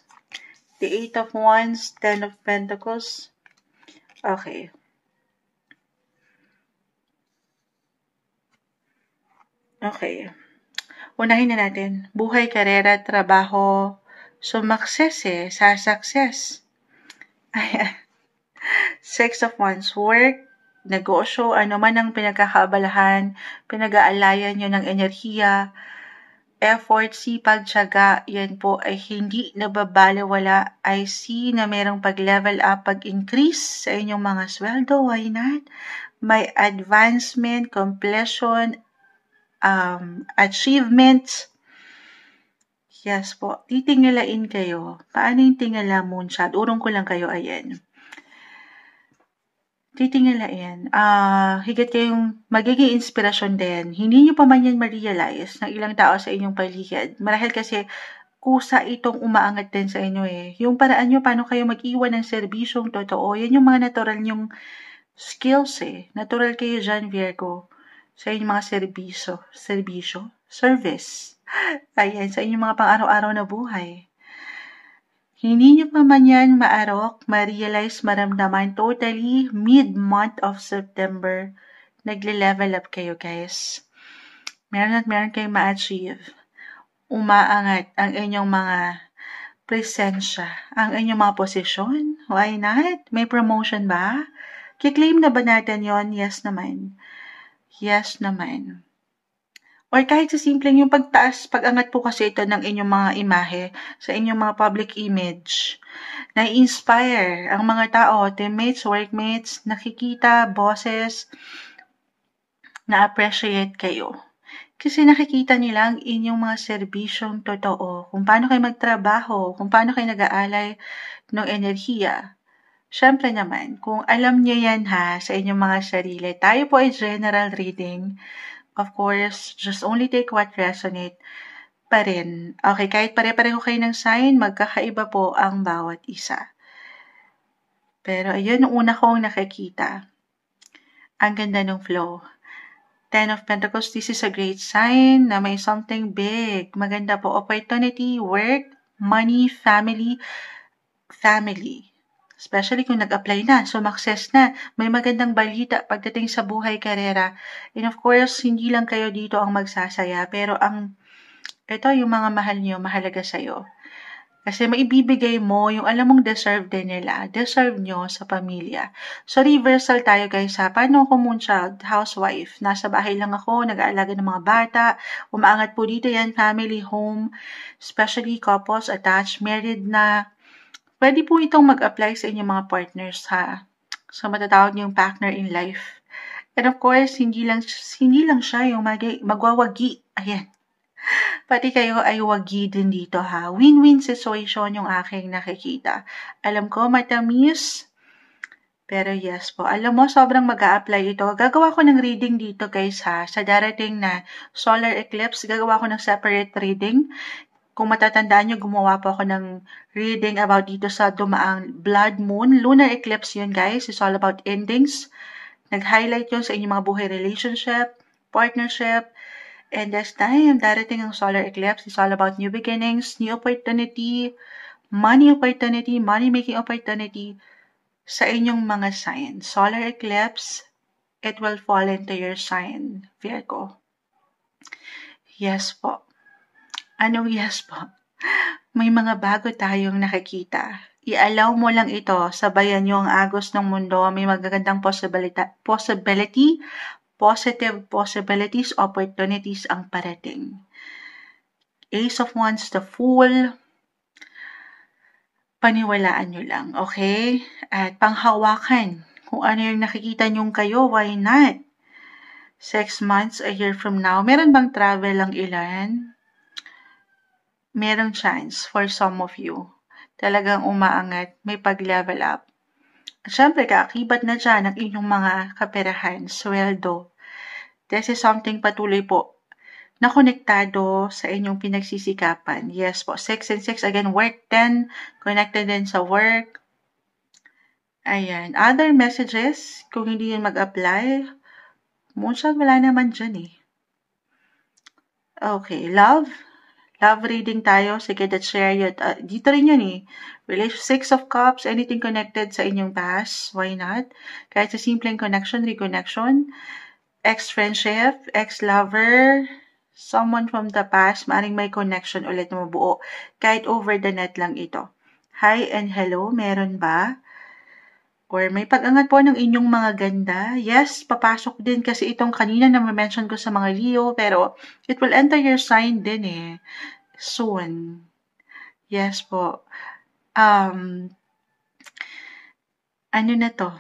the 8 of Wands, 10 of Pentacles. Okay. Okay. Unahin na natin. Buhay, karera, trabaho. Sumakses sa success. Ayan. 6 of Wands. Work, negosyo, ano man ang pinagkakaabalahan, pinag-aalayan nyo ng enerhiya, effort, sipag, tiyaga, yan po ay hindi nababaliwala. I see na merong pag-level up, pag-increase sa inyong mga sweldo. Why not? May advancement, completion, achievements. Yes po. Titingalain kayo. Paano yung tingala, moonshot? Urong ko lang kayo, ayan. Titingalain. Higit kayong magiging inspirasyon din. Hindi nyo pa man yan ma-realize ng ilang tao sa inyong paligid. Marahil kasi kusa itong umaangat din sa inyo eh. Yung paraan nyo, paano kayo mag-iwan ng serbisyong totoo, yan yung mga natural nyong skills eh. Natural kayo dyan, Virgo. Sa inyong mga service. Ayan, sa inyong mga pang-araw-araw na buhay. Hindi nyo pa man yan maarok, ma-realize, maramdaman totally mid-month of September. Nagle-level up kayo, guys. Meron kayong ma-achieve. Umaangat ang inyong mga presensya ang inyong mga posisyon. Why not? May promotion ba? Kiklaim na ba natin yon? Yes naman. Yes naman. Or kahit sa simpleng yung pagtaas, pag-angat po kasi ito ng inyong mga imahe sa inyong mga public image. Na-inspire ang mga tao, teammates, workmates, nakikita, bosses, na-appreciate kayo. Kasi nakikita nila ang inyong mga serbisyong totoo, kung paano kayo magtrabaho, kung paano kayo nag-aalay ng enerhiya. Siyempre naman, kung alam niyo yan sa inyong mga sarili, tayo po ay general reading. Of course, just only take what resonate pa rin. Okay, kahit pare-pareho kayo ng sign, magkakaiba po ang bawat isa. Pero ayun, yung una kong nakikita. Ang ganda ng flow. Ten of Pentacles, this is a great sign na may something big. Maganda po, opportunity, work, money, family. Especially kung nag-apply na, sumakses na, may magandang balita pagdating sa buhay, karera. And of course, hindi lang kayo dito ang magsasaya, pero ito yung mga mahal niyo, mahalaga sa'yo. Kasi maibibigay mo yung alam mong deserve din nila, deserve nyo sa pamilya. So, reversal tayo guys Paano ako moonchild, housewife? Nasa bahay lang ako, nag-aalaga ng mga bata, umaangat po dito yan, family, home, especially couples, attached, married na. Pwede po itong mag-apply sa inyong mga partners So, matatawag niyong partner in life. And of course, hindi lang siya yung magwawagi. Ayan. Pati kayo ay wagi din dito Win-win situation yung aking nakikita. Alam ko matamis, pero yes po. Alam mo, sobrang mag-a-apply ito. Gagawa ko ng reading dito guys sa darating na solar eclipse, gagawa ko ng separate reading. Kung matatandaan nyo, gumawa po ako ng reading about dito sa dumaang blood moon. Lunar eclipse yun guys. It's all about endings. Nag-highlight yun sa inyong mga buhay relationship, partnership. And this time, darating ang solar eclipse. It's all about new beginnings, new opportunity, money-making opportunity sa inyong mga sign. Solar eclipse, it will fall into your sign, Virgo. Yes po. Anong yes po? May mga bago tayong nakikita. I-allow mo lang ito, sabayan nyo ang agos ng mundo, may magagandang possibility, positive possibilities, opportunities ang parating. Ace of Wands, the Fool. Paniwalaan nyo lang, okay? At panghawakan. Kung ano yung nakikita nyong kayo, why not? 6 months, a year from now. Meron bang travel ang ilan? Merong chance for some of you. Talagang umaangat, may pag-level up. At syempre, kaakibat na dyan ang inyong mga kaperahan, sweldo. This is something patuloy po na konektado sa inyong pinagsisikapan. Yes po, 6 and 6, again, work 10, connected din sa work. Ayan, other messages, kung hindi yun mag-apply, moonshot, wala naman dyan Okay, love reading tayo. Sige, let's share it. Dito rin yun Six of Cups, anything connected sa inyong past, why not? Kahit sa simpleng connection, reconnection, ex-friendship, ex-lover, someone from the past, maaaring may connection ulit na mabuo. Kahit over the net lang ito. Hi and hello, meron ba? Or may pag-angat po ng inyong mga ganda. Yes, papasok din kasi itong kanina na ma-mention ko sa mga Leo, pero it will enter your sign din soon. Yes po. Ano na to?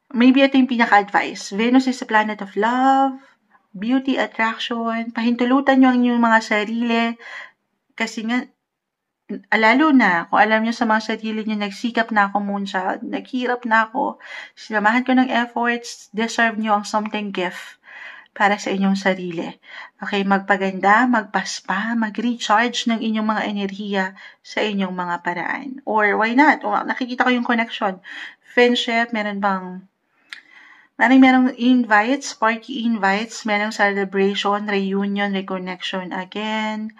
Maybe ito yung pinaka-advice. Venus is a planet of love, beauty, attraction. Pahintulutan nyo ang inyong mga sarili. Kasi nga, lalo na, kung alam nyo sa mga sarili nyo, nagsikap na ako moonchild, naghirap na ako, sinamahan ko ng efforts, deserve nyo ang something gift para sa inyong sarili. Okay, magpaganda, magpaspa, mag-recharge ng inyong mga enerhiya sa inyong mga paraan. Or why not? Nakikita ko yung connection. Friendship, merong invites, party invites, merong celebration, reunion, reconnection again.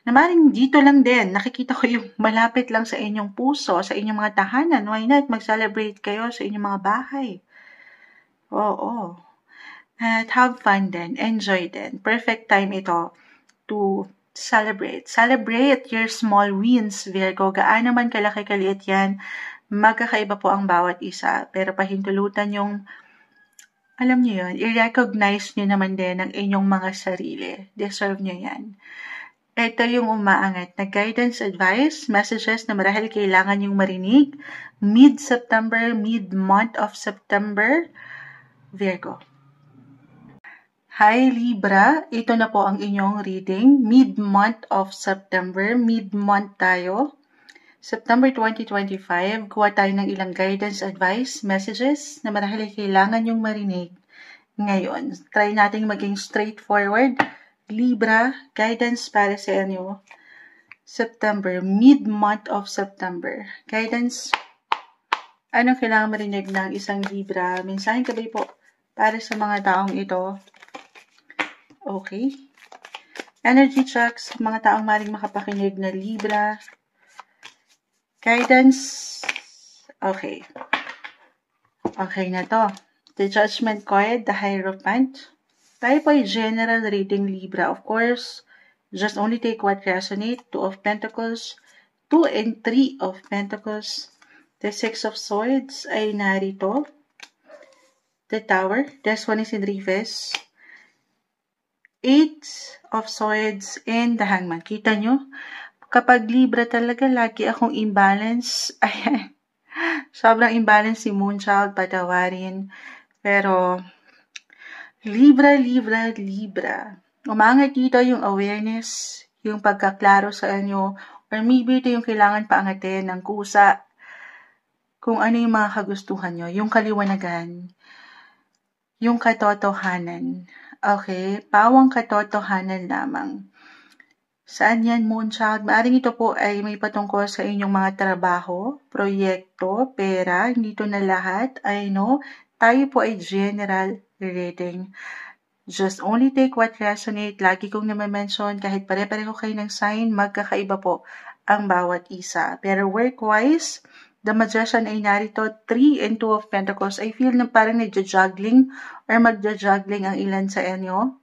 Namaring dito lang din, nakikita ko yung malapit lang sa inyong puso, sa inyong mga tahanan. Why not? Mag-celebrate kayo sa inyong mga bahay. At have fun din. Enjoy din. Perfect time ito to Celebrate. Celebrate your small wins, Virgo. Gaano man kalaki kaliit yan, magkakaiba po ang bawat isa. Pero pahintulutan yung, alam niyo yun, i-recognize niyo naman din ang inyong mga sarili. Deserve niyo yan. Ito yung umaangat na guidance, advice, messages na marahil kailangan yung marinig. Mid-September, mid-month of September, Virgo. Hi Libra, ito na po ang inyong reading. Mid-month of September, mid-month tayo. September 2025, kuha tayo ng ilang guidance, advice, messages na marahil kailangan yung marinig ngayon. Try nating maging straightforward. Libra, guidance para sa inyo. September, mid-month of September. Guidance, anong kailangan marinig ng isang Libra? Mensahe kabay po para sa mga taong ito. Okay. Energy checks, mga taong maring makapakinig na Libra. Guidance. Okay. Okay na to. The Judgment card, the Hierophant. Tayo po ay general reading Libra. Of course, just only take what resonate. Two of Pentacles, 2 and 3 of Pentacles. The Six of Swords ay narito. The Tower, this one is in reverse. 8 of Swords and the Hangman. Kita nyo? Kapag Libra talaga, lagi akong imbalance. Ayan. Sobrang imbalance si Moonchild, patawarin. Pero, Libra. Umangat dito yung awareness, yung pagkaklaro sa inyo, or maybe ito yung kailangan paangatin ng kusa, kung ano yung mga kagustuhan nyo, yung kaliwanagan, yung katotohanan. Okay, pawang katotohanan lamang. Saan yan, Moonchild? Maaring ito po ay may patungkol sa inyong mga trabaho, proyekto, pera, hindi ito na lahat. I know, tayo po ay general reading. Just only take what resonate. Lagi kong naman-mention, kahit pare-pareho kayo ng sign, magkakaiba po ang bawat isa. Pero work-wise, the Magician ay narito, 3 and 2 of Pentacles. I feel na parang nagja-juggling or magja-juggling ang ilan sa inyo.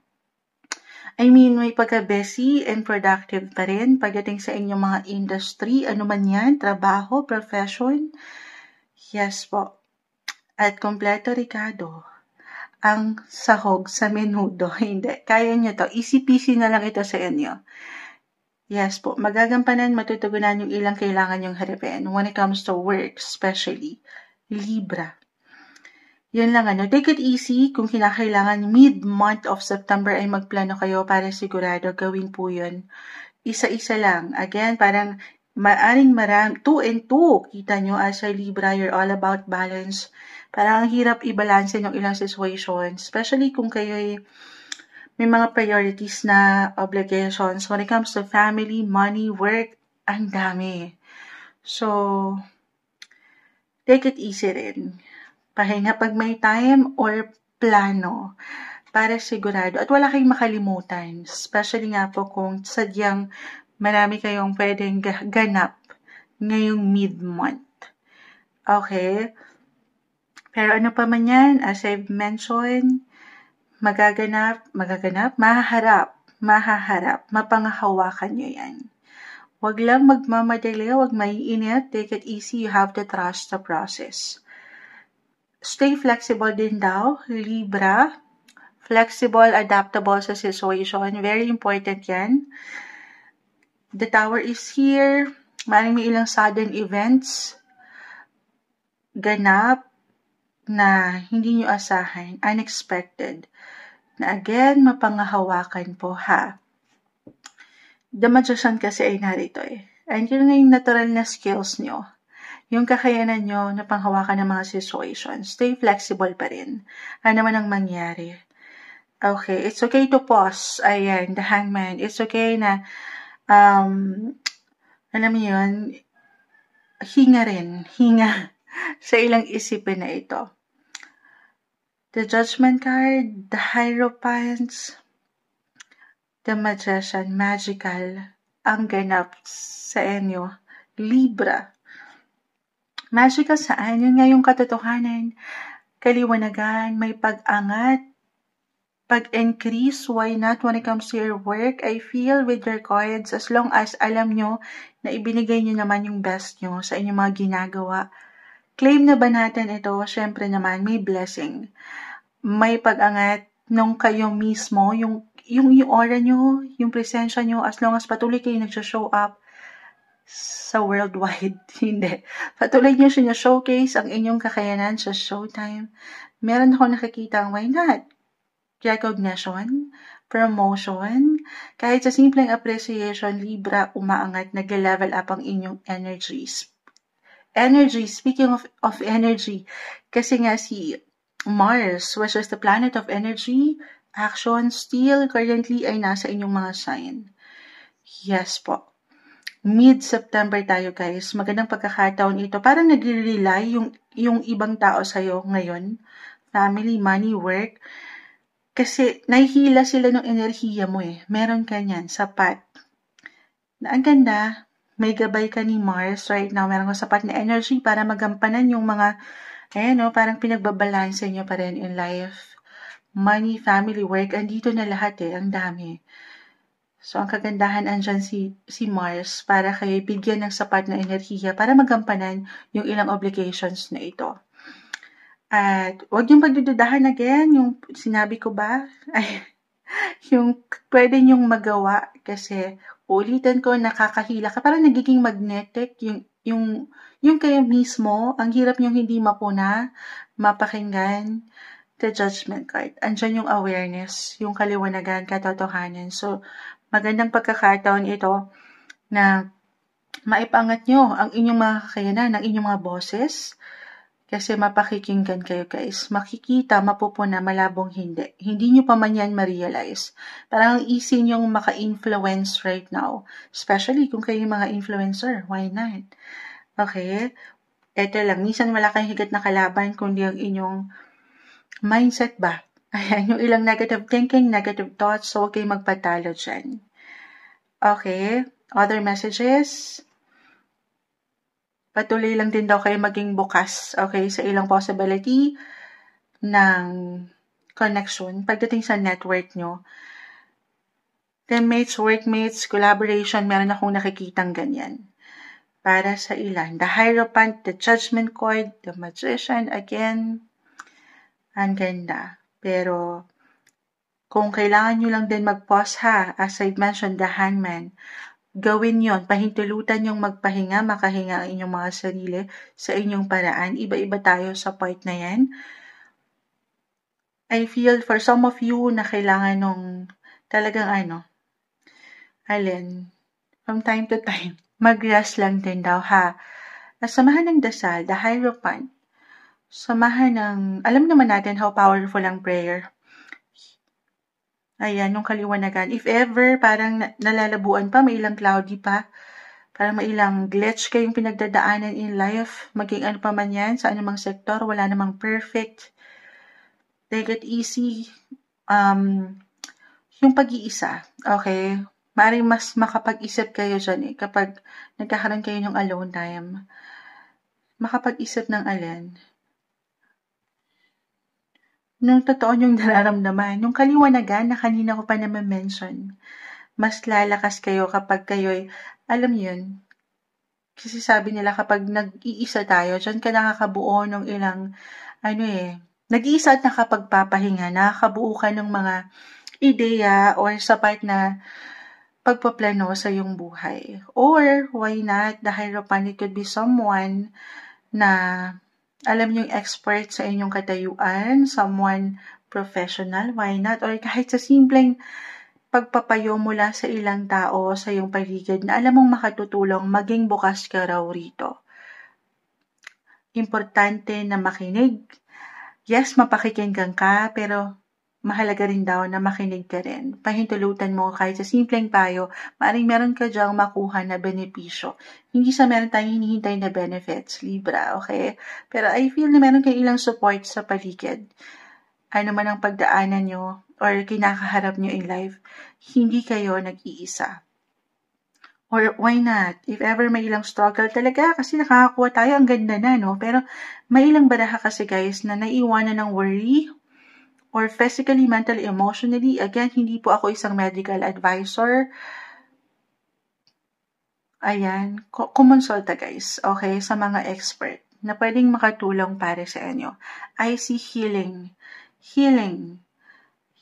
I mean, may pagka-busy and productive pa rin pagdating sa inyong mga industry, ano man yan, trabaho, profession. Yes po. At kompleto, Ricardo. Ang sahog sa menudo. Hindi. Kaya nyo to. Easy-peasy na lang ito sa inyo. Yes po, magagampanan, matutugunan yung ilang kailangan yung harapin when it comes to work, especially Libra. Yan lang take it easy. Kung kinakailangan mid-month of September ay magplano kayo para sigurado gawin po yun. Isa-isa lang. Again, parang maaring 2 and 2. Kita nyo as a Libra, you're all about balance. Parang ang hirap i-balance yung ilang situation, especially kung kayo ay may mga priorities na obligations. When it comes to family, money, work, ang dami. So, take it easy rin. Pahinga pag may time or plano para sigurado. At wala kayong makalimutan. Especially nga po kung sadyang marami kayong pwedeng ganap ngayong mid-month. Okay? Pero ano pa man yan, as I've mentioned, magaganap, mahaharap, mapangahawakan nyo yan. Huwag lang magmamadali, huwag maiinit, take it easy, you have to trust the process. Stay flexible din daw, Libra. Flexible, adaptable sa situation, very important yan. The Tower is here, maraming may ilang sudden events, ganap, na hindi nyo asahan, unexpected. Na again, mapangahawakan po ha. The Magician kasi ay narito And yun na yung natural na skills nyo. Yung kakayanan nyo na panghawakan ng mga situations. Stay flexible pa rin. Ano man ang mangyari. Okay, it's okay to pause. Ayan, the Hangman. It's okay na, alam mo yun, hinga sa ilang isipin na ito. The Judgment card, the Hierophant, the Magician, magical, ang ganap sa inyo, Libra. Magical saan? Yun nga yung katotohanan, kaliwanagan, may pag-angat, pag-increase, why not when it comes to your work? I feel with your cards, as long as alam nyo na ibinigay nyo naman yung best nyo sa inyong mga ginagawa, claim na ba natin ito? Syempre naman, may blessing. May pag-angat nung kayo mismo, yung aura nyo, yung presensya nyo, as long as patuloy kayo nagsha-show up sa worldwide, hindi. Patuloy nyo showcase ang inyong kakayanan sa showtime. Meron ako nakikita, why not? Recognition, promotion, kahit sa simpleng appreciation, Libra, umaangat, nag-level up ang inyong energies. Speaking of energy, kasi nga si Mars, which is the planet of energy, action, still currently ay nasa inyong mga sign. Yes po. Mid-September tayo guys. Magandang pagkakataon ito. Parang nagre-rely yung ibang tao sa'yo ngayon. Family, money, work. Kasi nahihila sila ng enerhiya mo eh. Meron ka niyan, sapat. Na ang ganda, may gabay ka ni Mars right now. Meron ka sapat na energy para magampanan yung mga parang pinagbabalanse nyo pa rin in life. Money, family, work, andito na lahat eh, ang dami. So, ang kagandahan andyan si Mars para kayo bigyan ng sapat na enerhiya para magampanan yung ilang obligations na ito. At huwag yung pagdududahan again, yung sinabi ko ba? Yung pwede nyong magawa kasi ulitin ko, nakakahila ka. Parang nagiging magnetic yung kayo mismo, ang hirap nyong hindi mapuna, mapakinggan, the judgment card. Andyan yung awareness, yung kaliwanagan, katotohanan. So, magandang pagkakataon ito na maipangat nyo ang inyong mga kakayanan, ang inyong mga boses, kasi mapakikinggan kayo guys. Makikita, mapupuna, malabong hindi. Hindi nyo pa man yan ma-realize. Parang easy nyong maka-influence right now. Especially kung kayo mga influencer. Why not? Okay? Ito lang. Minsan wala kayong higat na kalaban kundi ang inyong mindset ba? Ayan, yung ilang negative thinking, negative thoughts. So, huwag kayong magpatalo dyan. Okay? Other messages? Patuloy lang din daw kayo maging bukas, okay, sa ilang possibility ng connection pagdating sa network nyo. Teammates, workmates, collaboration, meron akong nakikitang ganyan. Para sa ilan. The Hierophant, the Judgment Card, the Magician, again, ang ganda. Pero, kung kailangan nyo lang din mag-pause ha, as I mentioned, the Hangman, gawin yon, pahintulutan yung magpahinga, makahinga ang inyong mga sarili sa inyong paraan. Iba-iba tayo sa part na yan. I feel for some of you na kailangan nung talagang from time to time, mag-rest lang din daw ha. Samahan ng dasal, the Hierophant. Samahan ng, alam naman natin how powerful ang prayer. Ayan, yung kaliwanagan. If ever, parang nalalabuan pa, may ilang cloudy pa, parang may ilang glitch kayong pinagdadaanan in life, maging ano pa man yan, sa anumang sektor, wala namang perfect. Take it easy. Yung pag-iisa, okay? Maaaring mas makapag-isip kayo dyan kapag nagkakaroon kayo ng alone time. Makapag-isip ng alin. Nung totoo yung nararamdaman, yung kaliwanagan na kanina ko pa naman mention, mas lalakas kayo kapag kayo'y, alam yun, kasi sabi nila kapag nag-iisa tayo, dyan ka nakakabuo ng ilang, nag-iisa at nakapagpapahinga, nakakabuo ka ng mga ideya or sa part na pagpaplano sa iyong buhay. Or, why not, the Hierophant, it could be someone na alam niyong expert sa inyong katayuan, someone professional, why not? Or kahit sa simpleng pagpapayo mula sa ilang tao sa iyong paligid na alam mong makatutulong, maging bukas ka raw rito. Importante na makinig. Yes, mapakikinggan ka, pero mahalaga rin daw na makinig ka rin. Pahintulutan mo kahit sa simpleng payo, maaaring meron ka dyang makuha na benepisyo. Hindi sa meron tayong hinihintay na benefits, Libra, okay? Pero I feel na meron kayong ilang support sa paligid. Ano man ang pagdaanan nyo or kinakaharap nyo in life, hindi kayo nag-iisa. Or why not? If ever may ilang struggle talaga, kasi nakakakuha tayo, ang ganda na, no? Pero may ilang baraha kasi guys na naiwanan ng worry, or physically, mentally, emotionally. Again, hindi po ako isang medical advisor. Ayan, kumonsulta guys, okay, sa mga expert na pwedeng makatulong para sa inyo. I see healing. Healing.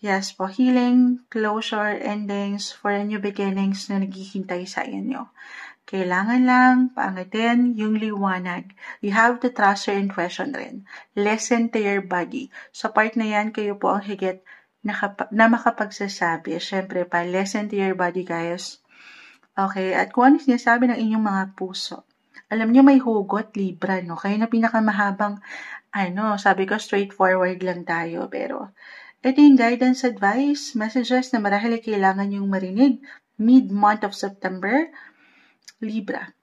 Yes po, healing, closure, endings, for new beginnings na naghihintay sa inyo. Kailangan lang paangatin yung liwanag. You have to trust your intuition rin. Listen to your body. Sa part na yan, kayo po ang higit na makapagsasabi. Siyempre pa, listen to your body guys. Okay, at kung ano sinasabi ng inyong mga puso. Alam niyo may hugot, Libra, no? Kayo na pinakamahabang, sabi ko straightforward lang tayo. Pero, ito yung guidance advice, messages na marahil kailangan yung marinig. Mid-month of September, Libra.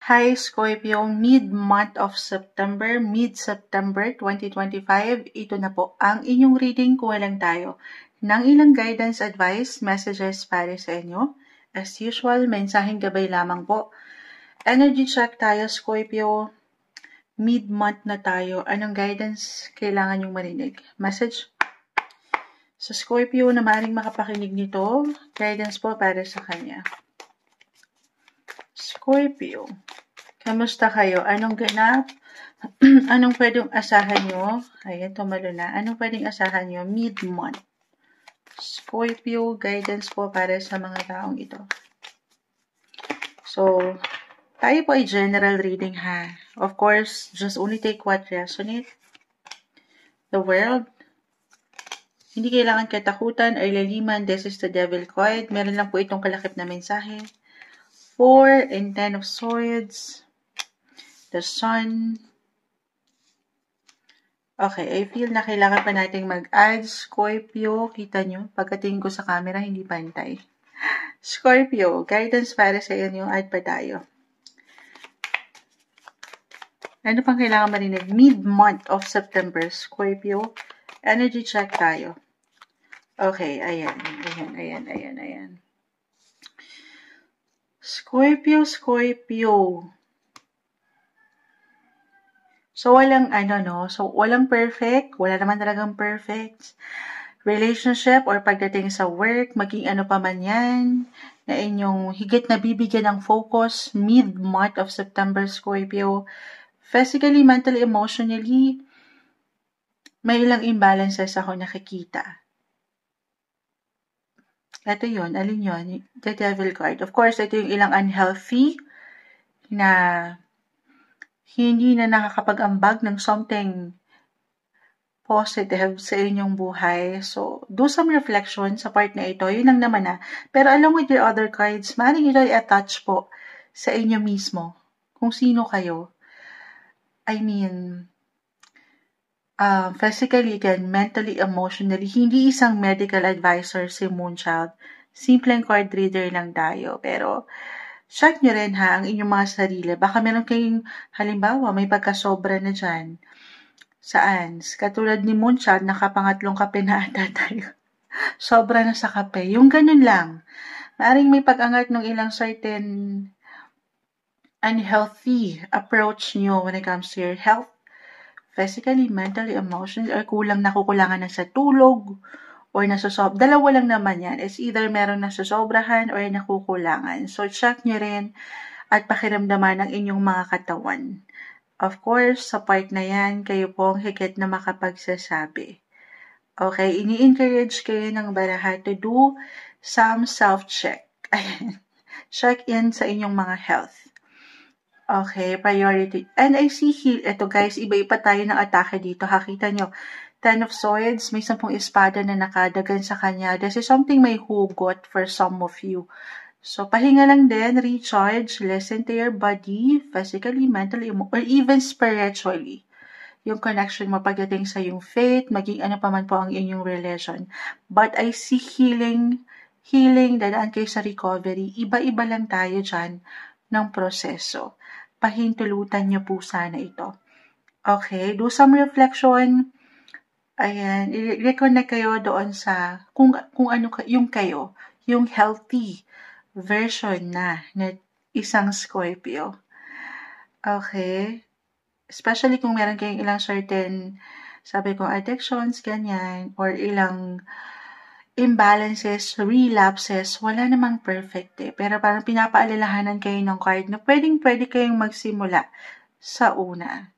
Hi Scorpio, mid-month of September, mid-September 2025, ito na po ang inyong reading. Kuha lang tayo ng ilang guidance advice, messages para sa inyo. As usual, mensaheng gabay lamang po. Energy check tayo, Scorpio. Mid-month na tayo. Anong guidance kailangan yung marinig? Message sa Scorpio na maaaring makapakinig nito. Guidance po para sa kanya. Scorpio, kamusta kayo? Anong ganap? Anong pwedeng asahan nyo? Ayan, tumalo na. Anong pwedeng asahan nyo? Mid-month. Scorpio, guidance po para sa mga taong ito. So, tayo po ay general reading ha. Of course, just only take what resonate. The world. Hindi kailangan katakutan or laliman. This is the devil card. Meron lang po itong kalakip na mensahe. 4 and 10 of swords. The sun. Okay, I feel na kailangan pa nating mag-add. Scorpio, kita nyo, pagkatingin ko sa camera, hindi pantay. Scorpio, guidance para sa inyo, add pa tayo. Ano pang kailangan marinig? Mid-month of September, Scorpio. Energy check tayo. Okay, ayan. Scorpio. So, walang perfect. Wala naman talagang perfect. Relationship or pagdating sa work, maging ano pa man yan, na inyong higit na bibigyan ng focus, mid-month of September, Scorpio. Physically, mentally, emotionally, may ilang imbalances ako nakikita. Ito yun, alin yun? The devil card. Of course, ito yung ilang unhealthy na hindi na nakakapag-ambag ng something positive sa inyong buhay. So, do some reflection sa part na ito. Yun lang naman na. Pero along with your other cards, maaaring ito i-attach po sa inyo mismo. Kung sino kayo. I mean, physically, again, mentally, emotionally, hindi isang medical advisor si Moonchild. Simpleng card reader lang tayo. Pero, check nyo rin ha, ang inyong mga sarili. Baka meron kayong, halimbawa, may pagkasobra na dyan. Saan? Katulad ni Moonchild, nakapangatlong kape na ata tayo. Sobra na sa kape. Yung ganun lang. Maaring may pag-angat ng ilang certain unhealthy approach nyo when it comes to your health. Physically, mentally, emotionally, or nakukulangan na sa tulog, or dalawa lang naman yan. It's either merong nasusobrahan or nakukulangan. So, check nyo rin at pakiramdaman ang inyong mga katawan. Of course, sa part na yan, kayo po ang higit na makapagsasabi. Okay, ini-encourage kayo ng baraha to do some self-check. Check in sa inyong mga health. Okay, priority. And I see ito guys, iba-iba tayo ng atake dito. Hakita nyo, 10 of Swords, may 10 espada na nakadagan sa kanya. This is something may hugot for some of you. So, pahinga lang din, recharge, listen to your body, physically, mentally, or even spiritually. Yung connection mo pagdating sa yung faith, maging ano pa man po ang inyong relation. But I see healing, dadaan kayo sa recovery. Iba-iba lang tayo dyan ng proseso. Pahintulutan niyo po sana ito. Okay, do some reflection. Ayan, i-reconnect kayo doon sa kung ano yung kayo, yung healthy version na isang Scorpio. Okay? Especially kung meron kayong ilang certain Sabi ko, addictions, ganyan, or ilang imbalances, relapses, wala namang perfect eh. Pero parang pinapaalalahanan kayo ng card na pwede kayong magsimula sa una.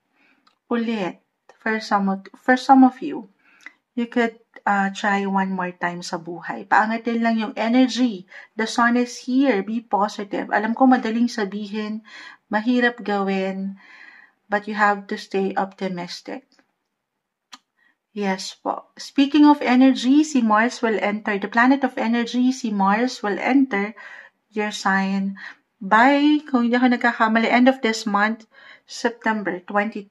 Ulit, for some of you, you could try one more time sa buhay. Paangatin lang yung energy. The sun is here. Be positive. Alam ko madaling sabihin, mahirap gawin, but you have to stay optimistic. Yes po. Speaking of energy, si Mars will enter, the planet of energy, si Mars will enter your sign by, kung hindi ako nagkakamali, end of this month, September 22.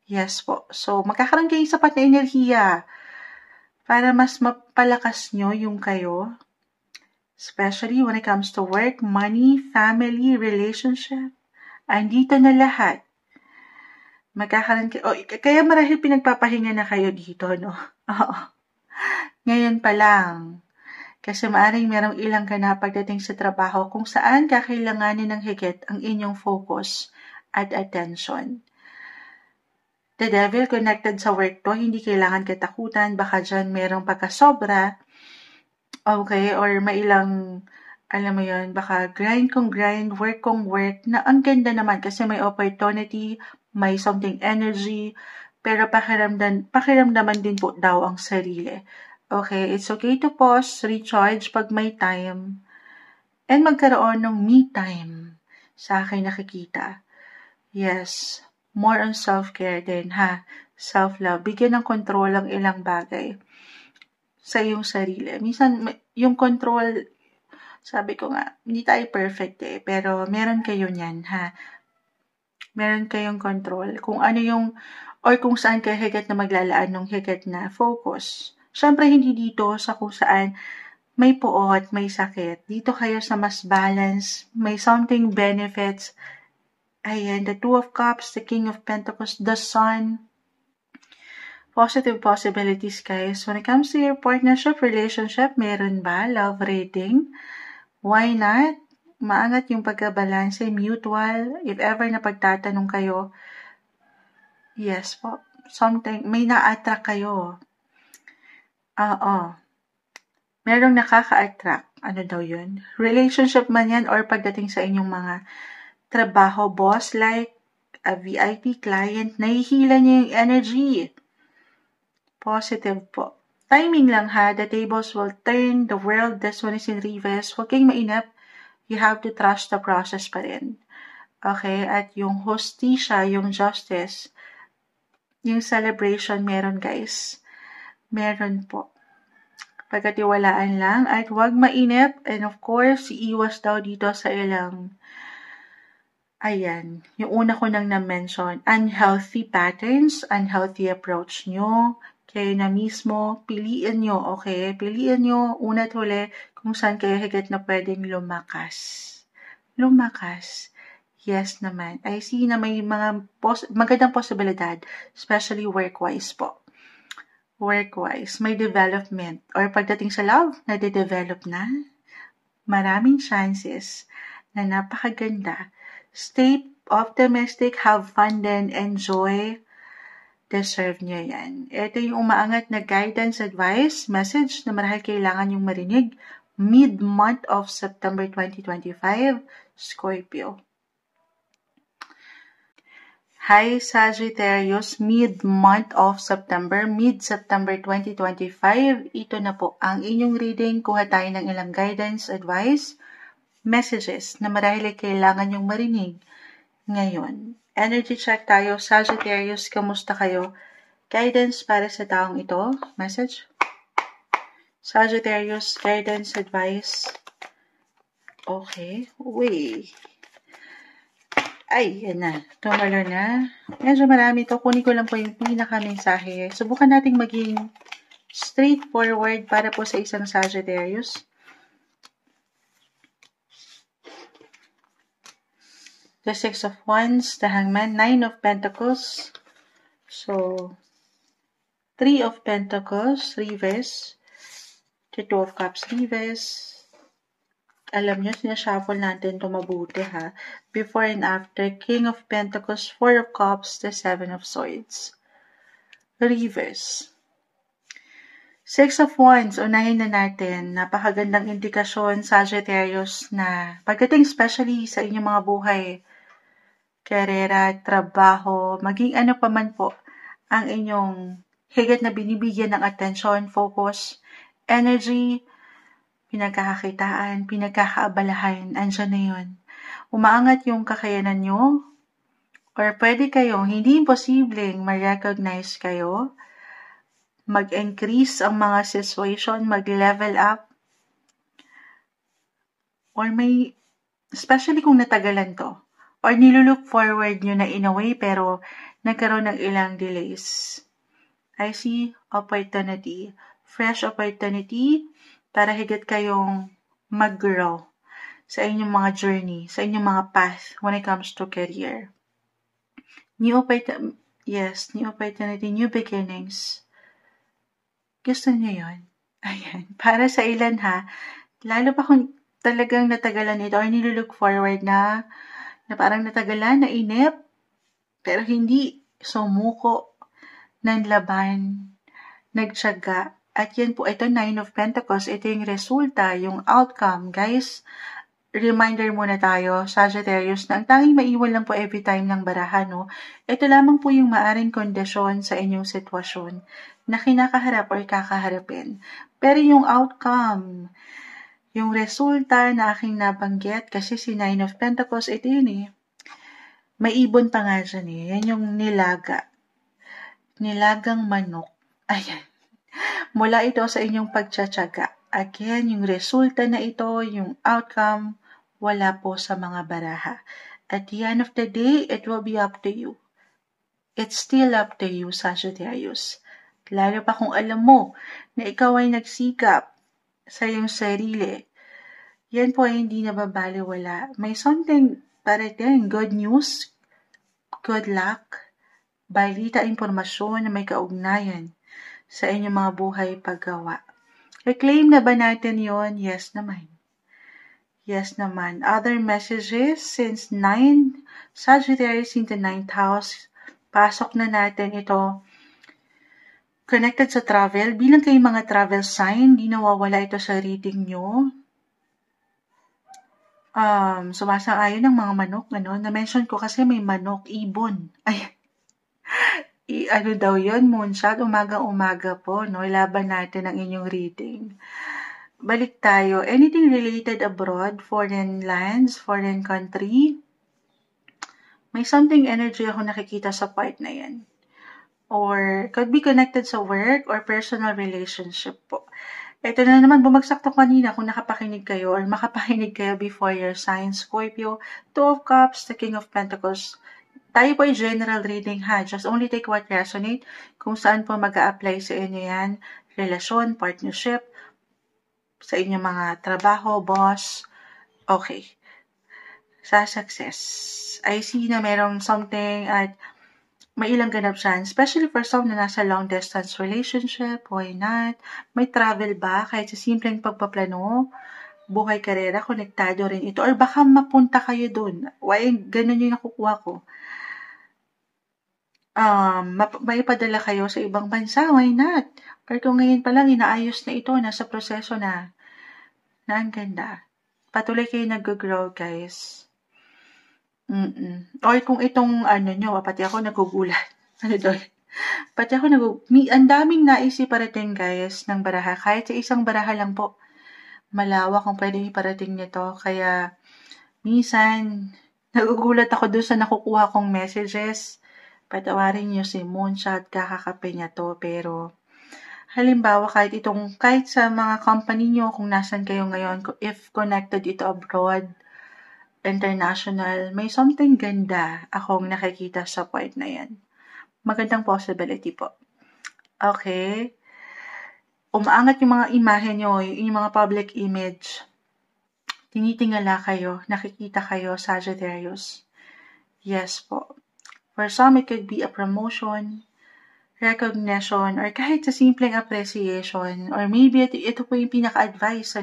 Yes po. So, magkakaroon kayo sapat na enerhiya para mas mapalakas nyo yung kayo, especially when it comes to work, money, family, relationship. Andito na lahat. Magkakaroon kayo, kaya marahil pinagpapahinga na kayo dito, no? Oo. Ngayon pa lang. Kasi maaaring merong ilang ganap pagdating sa trabaho kung saan kakailanganin ng higit ang inyong focus at attention. The devil connected sa work to, hindi kailangan katakutan, baka dyan merong pagkasobra, okay, or may ilang, alam mo yun, baka grind kong grind, work kong work, na ang ganda naman kasi may opportunity, may something energy, pero pakiramdaman din po daw ang sarili. Okay, it's okay to pause, recharge pag may time, and magkaroon ng me time sa akin nakikita. Yes, more on self-care din, ha? Self-love. Bigyan ng control ang ilang bagay sa iyong sarili. Minsan, yung control, sabi ko nga, hindi tayo perfect eh, pero meron kayo niyan, ha? Meron kayong control. Kung ano yung, or kung saan kayo higit na maglalaan ng higit na focus. Siyempre, hindi dito sa kung saan may puot, may sakit. Dito kayo sa mas balance, may something benefits. Ayan, the Two of Cups, the King of Pentacles, the Sun. Positive possibilities, guys. When it comes to your partnership, relationship, meron ba? Love reading? Why not? Maangat yung pagkabalanse, mutual. If ever na pagtatanong kayo, yes po, something, may na-attract kayo. Oo. Merong nakaka-attract. Ano daw yun? Relationship man yan or pagdating sa inyong mga trabaho, boss, like a VIP client, nahihila niya yung energy. Positive po. Timing lang ha, the tables will turn, the world, this one is in reverse. Huwag kayong mainip, you have to trust the process pa rin. Okay, at yung hostisya, yung justice, yung celebration, meron guys. Meron po. Pagkatiwalaan lang, at huwag mainip, and of course, iiwas daw dito sa ilang. Ayan, yung una ko nang na-mention, unhealthy patterns, unhealthy approach nyo, kayo na mismo, piliin nyo, okay? Piliin nyo, una at huli, kung saan kayo higit na pwedeng lumakas. Lumakas. Yes naman. I see na may mga magandang posibilidad, especially work-wise po. Work-wise, may development, or pagdating sa love, nade-develop na. Maraming chances na napakaganda. Stay optimistic, have fun then, enjoy. Deserve nyo yan. Ito yung umaangat na guidance, advice, message na marahil kailangan yung marinig. Mid-month of September 2025, Scorpio. Hi Sagittarius, mid-month of September, mid-September 2025, ito na po ang inyong reading. Kuha tayo ng ilang guidance, advice, messages na marahil ay kailangan yung marinig ngayon. Energy check tayo. Sagittarius, kamusta kayo? Guidance para sa taong ito. Message. Sagittarius, guidance, advice. Okay. Uy. Ay, yan na. Tumalo na. Medyo marami ito. Kunin ko lang po yung pinaka-mensahe. Subukan nating maging straightforward para po sa isang Sagittarius. The Six of Wands, the Hangman, Nine of Pentacles. So, Three of Pentacles, reverse. The Two of Cups, reverse. Alam nyo, sinashuffle natin ito mabuti ha. Before and after, King of Pentacles, Four of Cups, the Seven of Swords. Reverse. Six of Wands, unahin na natin. Napakagandang indikasyon, Sagittarius, na pagdating especially sa inyong mga buhay, karera, trabaho, maging ano pa man po ang inyong higit na binibigyan ng attention, focus, energy, pinagkakakitaan, pinagkakaabalahan, andyan na yun. Umaangat yung kakayanan nyo, or pwede kayong hindi imposibleng ma-recognize kayo, mag-increase ang mga situation, mag-level up, or may, especially kung natagalan to, or nilulook forward nyo na in a way pero nagkaroon ng ilang delays. I see opportunity, fresh opportunity para higit kayong mag-grow sa inyong mga journey, sa inyong mga path when it comes to career. New opportunity, new beginnings. Gusto niyo yun? Ayan. Para sa ilan ha, lalo pa kung talagang natagalan ito or nilulook forward na parang natagalan, nainip, pero hindi sumuko ng laban, nagtiyaga. At yan po, ito 9 of Pentacles, ito yung resulta, yung outcome. Guys, reminder muna tayo, Sagittarius, na ang tanging maiwan lang po every time ng baraha, no? Ito lamang po yung maaring kondisyon sa inyong sitwasyon na kinakaharap or kakaharapin. Pero yung outcome, yung resulta na aking nabanggit, kasi si 9 of Pentacles, ito yun eh. May ibon pa nga dyan eh. Yan yung nilaga. Nilagang manok. Ayan. Mula ito sa inyong pagtsatsaga. Again, yung resulta na ito, yung outcome, wala po sa mga baraha. At the end of the day, it will be up to you. It's still up to you, Sagittarius. Lalo pa kung alam mo na ikaw ay nagsikap sa iyong sarili. Yan po ay hindi nababaliwala. May something parating, good news, good luck, balita, impormasyon na may kaugnayan sa inyong mga buhay paggawa. I-claim na ba natin yon? Yes naman. Yes naman. Other messages since 9, Sagittarius into 9th house, pasok na natin ito. Connected sa travel, bilang kayo mga travel sign, di nawawala ito sa reading nyo. Sumasang-ayon ng mga manok, na-mention ko kasi may manok, ibon. Ay, ano daw yun, moonshot, umaga-umaga po, no? Laban natin ang inyong reading. Balik tayo. Anything related abroad, foreign lands, foreign country, may something energy ako nakikita sa part na yan. Or could be connected sa work or personal relationship po. Ito na naman, bumagsak to kanina kung nakapakinig kayo or makapakinig kayo before your sign, Scorpio, 2 of Cups, the King of Pentacles. Tayo po ay general reading ha. Just only take what resonate. Kung saan po mag-a-apply sa inyo yan. Relasyon, partnership, sa inyong mga trabaho, boss. Okay. Sa success. I see na merong something at may ilang ganap dyan, especially for some na nasa long distance relationship, why not? May travel ba? Kahit sa simpleng pagpaplano, buhay karera, konektado rin ito. Or baka mapunta kayo dun. Why? Ganun yung nakukuha ko. May padala kayo sa ibang bansa, why not? Or kung ngayon pa lang, inaayos na ito, nasa proseso na ang ganda. Patuloy kayo nag-grow, guys. Or kung itong pati ako nagugulat. Pati ako ang daming naisip parating guys ng baraha. Kahit sa isang baraha lang po. Malawak kung pwedeng iparating nito. Kaya minsan nagugulat ako doon sa nakukuha kong messages. Patawarin niyo si Moonshot, kakakape niya to. Pero halimbawa kahit sa mga company niyo kung nasan kayo ngayon, if connected ito abroad, international, may something ganda akong nakikita sa part na yan. Magandang possibility po. Okay. Umaangat yung mga imahe nyo, yung mga public image. Tinitingala kayo, nakikita kayo, Sagittarius. Yes po. For some, it could be a promotion, recognition, or kahit sa simpleng appreciation, or maybe ito po yung pinaka-advice,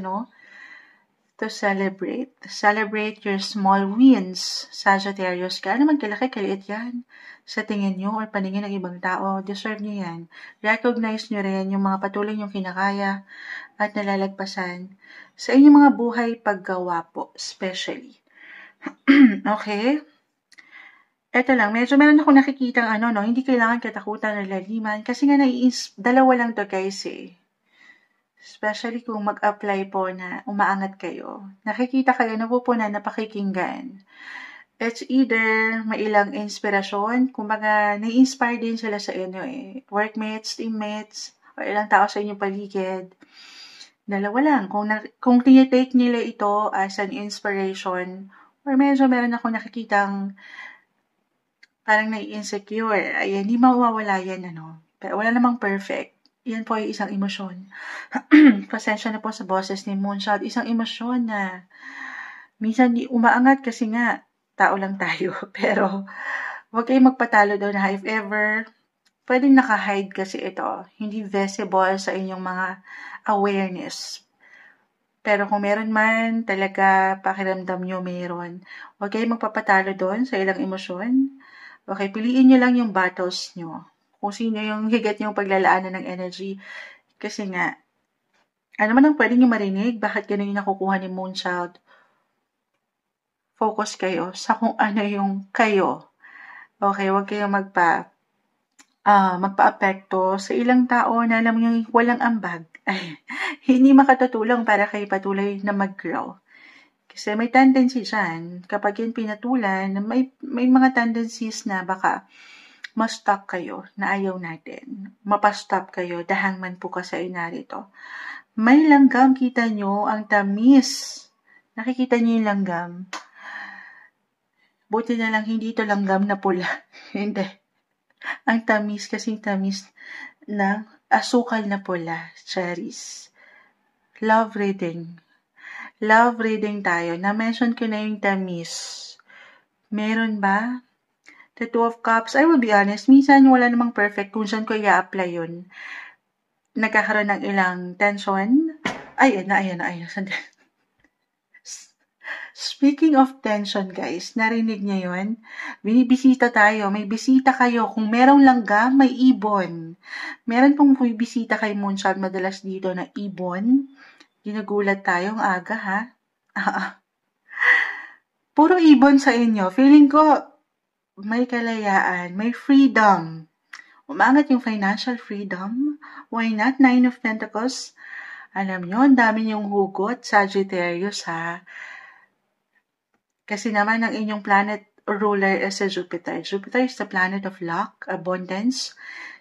to celebrate. Celebrate your small wins, Sagittarius. Kaya naman kalaki, kaliit yan. Sa tingin nyo or paningin ng ibang tao, deserve nyo yan. Recognize nyo rin yung mga patuloy nyong kinakaya at nalalagpasan sa inyong mga buhay paggawa po, especially. Okay? Eto lang, medyo meron ako nakikitang hindi kailangan katakutan o laliman kasi nga dalawa lang to guys eh. Especially kung mag-apply po na umaangat kayo. Nakikita kayo napupunan na pakikinggan. It's either may ilang inspirasyon, kumbaga nai-inspire din sila sa inyo eh. Workmates, teammates, o ilang tao sa inyong paligid. Dalawa lang. Kung tinitake nila ito as an inspiration, or medyo meron ako nakikitang parang nai-insecure. Ay, hindi mawawala yan, Pero wala namang perfect. Yan po ay isang emosyon. Pasensya na po sa boses ni Moonshot. Isang emosyon na minsan di umaangat kasi nga tao lang tayo. Pero huwag kayong magpatalo doon na if ever, pwedeng naka-hide kasi ito. Hindi visible sa inyong mga awareness. Pero kung meron man, talaga pakiramdam nyo meron. Huwag kayong magpapatalo doon sa ilang emosyon. Okay, piliin nyo lang yung battles nyo. Kung sino yung higit yung paglalaanan ng energy. Kasi nga, ano man ang pwede nyo marinig, bakit ganun yung nakukuha ni Moonchild? Focus kayo sa kung ano yung kayo. Okay, huwag kayong magpa-apekto sa ilang tao na alam nyo walang ambag. Ay, hindi makatutulong para kayo patuloy na mag-grow. Kasi may tendency dyan, kapag yun pinatulan, may mga tendencies na baka ma-stop kayo na ayaw natin. Mapastop kayo, dahang man po kasi narito. May langgam, kita nyo, ang tamis. Nakikita nyo yung langgam. Buti na lang, hindi ito langgam na pula. Hindi. Ang tamis, kasing tamis ng asukal na pula. Cherries. Love reading. Love reading tayo. Na-mention ko na yung tamis. Meron ba? The Two of Cups, I will be honest, minsan wala namang perfect kung saan ko i-apply yun. Nagkakaroon ng ilang tension. Ayan na. Speaking of tension, guys, narinig niyo yun? Binibisita tayo. May bisita kayo. Kung merong langgam, may ibon. Meron pong bisita kay Moonshot madalas dito na ibon. Ginagulat tayong aga, ha? Puro ibon sa inyo. Feeling ko, may kalayaan, may freedom. Umangat yung financial freedom. Why not? 9 of Pentacles. Alam nyo, ang dami niyong hugot, Sagittarius, ha? Kasi naman ang inyong planet ruler is si Jupiter. Jupiter is the planet of luck, abundance.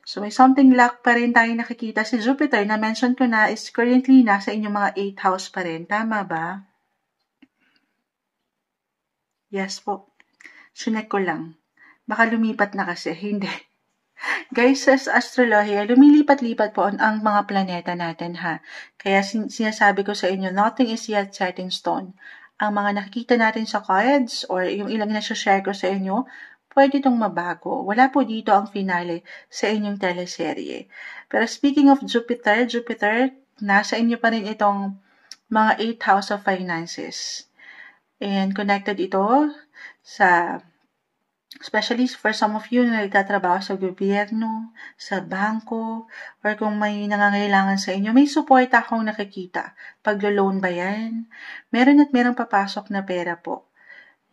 So may something luck pa rin tayo nakikita. Si Jupiter, na-mention ko na, is currently nasa inyong mga 8th house pa rin. Tama ba? Yes po. Sinek ko lang. Baka lumipat na kasi. Hindi. Guys, sa astrolohiya, lumilipat-lipat po ang mga planeta natin, ha? Kaya sinasabi ko sa inyo, nothing is yet set in stone. Ang mga nakikita natin sa cards or yung ilang nasa-share ko sa inyo, pwede itong mabago. Wala po dito ang finale sa inyong teleserye. Pero speaking of Jupiter, nasa inyo pa rin itong mga 8th house of finances. And connected ito sa, especially for some of you na nagtatrabaho sa gobyerno, sa bangko, or kung may nangangailangan sa inyo, may support akong nakikita. Paglo-loan ba yan? Meron at merong papasok na pera po.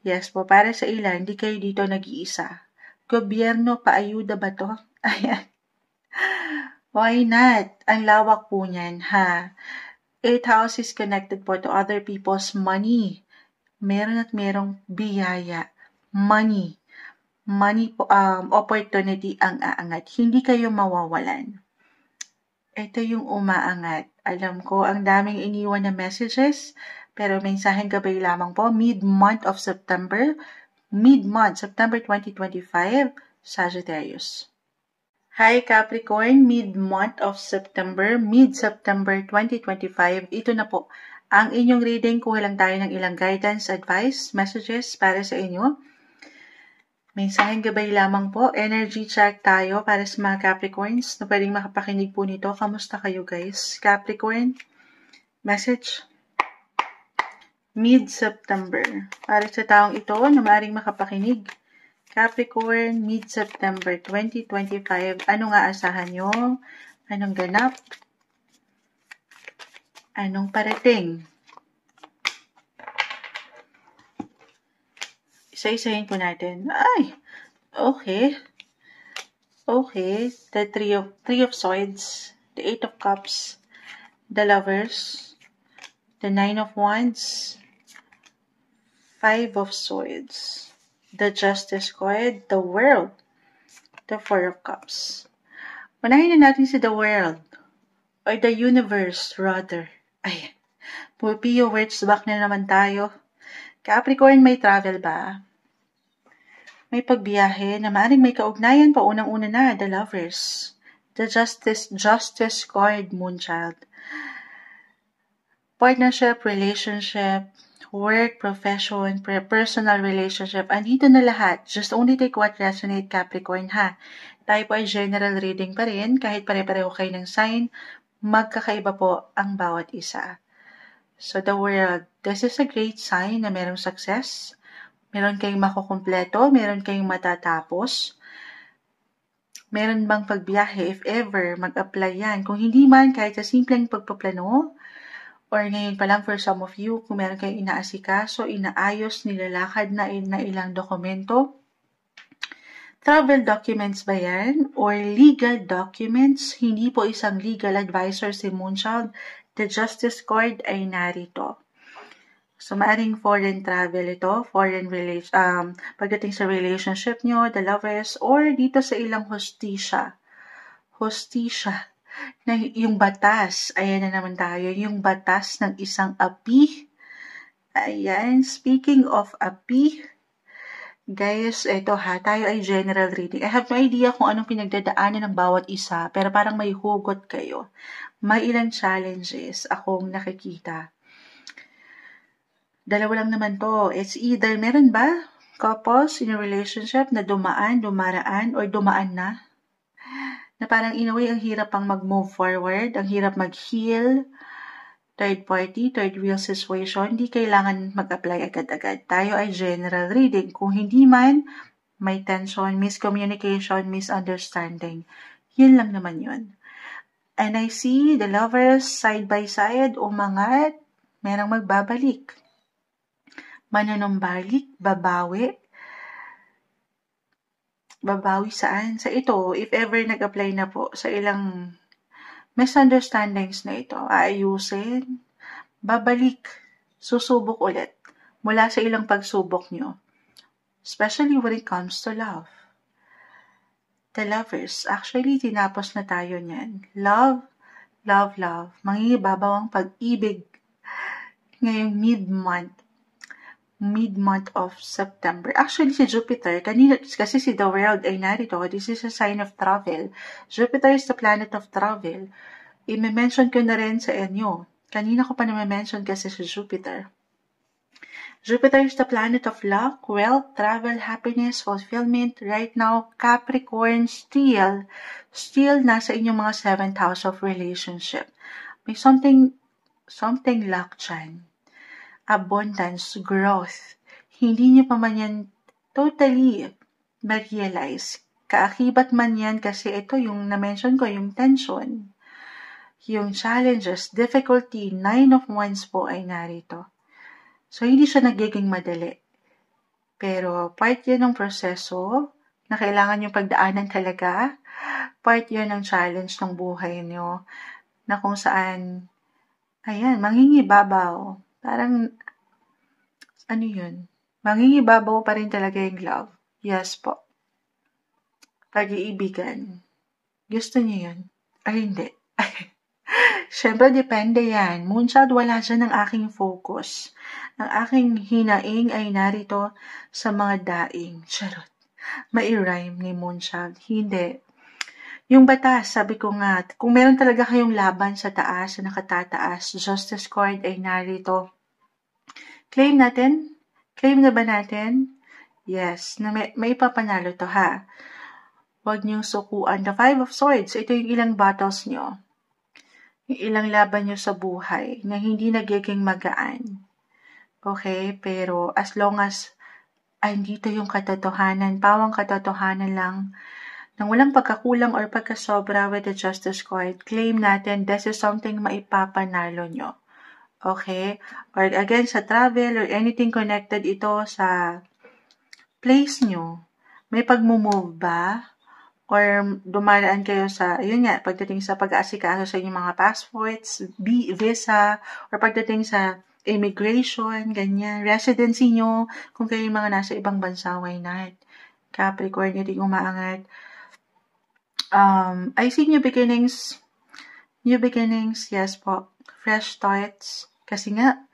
Yes po, para sa ilan, di kayo dito nag-iisa. Gobyerno, paayuda ba to? Ayan. Why not? Ang lawak po niyan, ha? 8th house is connected po to other people's money. Meron at merong biyaya. Money po, opportunity ang aangat. Hindi kayo mawawalan. Ito yung umaangat. Alam ko, ang daming iniwan na messages, pero mensaheng gabay lamang po. Mid-month of September. September 2025, Sagittarius. Hi Capricorn, mid-month of September, mid-September 2025. Ito na po ang inyong reading. Kuha lang tayo ng ilang guidance, advice, messages para sa inyo. Mensaheng gabay lamang po. Energy check tayo para sa mga Capricorns na pwedeng makapakinig po nito. Kamusta kayo guys? Capricorn, message. Mid-September. Para sa taong ito na maaaring makapakinig. Capricorn, mid-September 2025. Ano nga asahan nyo? Anong ganap? Anong parating? Isa-isahin po natin. Ay! Okay. Okay. The Three of Swords. The Eight of Cups. The Lovers. The Nine of Wands. Five of Swords. The Justice card. The World. The Four of Cups. Unahin na natin si The World. Or the Universe, rather. Ay, Pupio words back na naman tayo. Capricorn, may travel ba? May pagbiyahe na maaaring may kaugnayan pa unang-una na, The Lovers. The Justice card, Moonchild. Partnership, relationship, work, profession, personal relationship, andito na lahat. Just only take what resonate, Capricorn, ha? Tayo po ay general reading pa rin, kahit pare-pareho kayo ng sign, magkakaiba po ang bawat isa. So, the World, this is a great sign na merong success, meron kayong makukumpleto, meron kayong matatapos, meron bang pagbiyahe, if ever, mag-apply yan. Kung hindi man, kahit sa simpleng pagpaplano, or ngayon pa lang for some of you, kung meron kayong inaasikaso, inaayos, nilalakad na ilang dokumento, travel documents ba yan? Or legal documents? Hindi po isang legal advisor si Moonchild. The Justice card ay narito. So, maaring foreign travel ito, pagdating sa relationship nyo, the lovers, or dito sa ilang hostisya. Hostisya. Na yung batas, ayan na naman tayo, yung batas ng isang api. Ayan, speaking of api, guys, ito ha, tayo ay general reading. I have no idea kung anong pinagdadaanan ng bawat isa, pero parang may hugot kayo. May ilang challenges akong nakikita. Dalawa lang naman to. It's either, meron ba couples in a relationship na dumaraan, or dumaan na? Na parang in a way, ang hirap pang mag-move forward, ang hirap mag-heal, third party, third wheel situation, hindi kailangan mag-apply agad-agad. Tayo ay general reading. Kung hindi man, may tension, miscommunication, misunderstanding. Yun lang naman yun. And I see the lovers side by side, umangat, merong magbabalik. Manunumbalik, babawi. Babawi saan? Sa ito, if ever nag-apply na po sa ilang misunderstandings na ito, aayusin, babalik, susubok ulit mula sa ilang pagsubok nyo. Especially when it comes to love. The lovers, actually, tinapos na tayo niyan. Love, love, love. Mangingibabaw ang pag-ibig ngayong mid-month of September. Actually, si Jupiter, kanina, kasi si The World ay narito, this is a sign of travel. Jupiter is the planet of travel. I-mention ko na rin sa inyo. Kanina ko pa na-mention kasi si Jupiter. Jupiter is the planet of luck, wealth, travel, happiness, fulfillment. Right now, Capricorn, still nasa inyong mga 7th house of relationship. May something luck dyan. Abundance, growth. Hindi nyo pa man yan totally ma-realize. Kaakibat man yan kasi ito yung na-mention ko, yung tension. Yung challenges, difficulty, 9 of Wands po ay narito. So, hindi siya nagiging madali. Pero, part yun ng proseso na kailangan yung pagdaanan talaga. Part yun ng challenge ng buhay nyo na kung saan, ayan, mangingibabaw. Parang, ano yun? Mangingibabaw pa rin talaga yung love. Yes po. Pag-iibigan. Gusto niyo yun? Ay, hindi. Siyempre, depende yan. Moonchild, wala dyan ang aking focus. Ang aking hinaing ay narito sa mga daing. Charot. Mai-rhyme ni Moonchild. Hindi. Yung batas, sabi ko nga, kung meron talaga kayong laban sa taas, sa nakatataas, Justice card ay narito. Claim natin? Claim na ba natin? Yes, na may papanalo to ha. Huwag niyong sukuan. The Five of Swords, ito yung ilang battles niyo. Yung ilang laban nyo sa buhay na hindi nagiging magaan. Okay? Pero as long as andito yung katotohanan, pawang katotohanan lang, nang walang pagkakulang or pagkasobra with the Justice card, claim natin this is something maipapanalo nyo. Okay? Or again, sa travel or anything connected ito sa place nyo, may pag-move ba? Or dumaraan kayo sa, yun nga, pagdating sa pag-aasikaso sa inyong mga passports, visa, or pagdating sa immigration, ganyan, residency nyo, kung kayo yung mga nasa ibang bansa, why not? Capricorn, ito yung umaangat. I see new beginnings, yes po, fresh starts, kasi nga,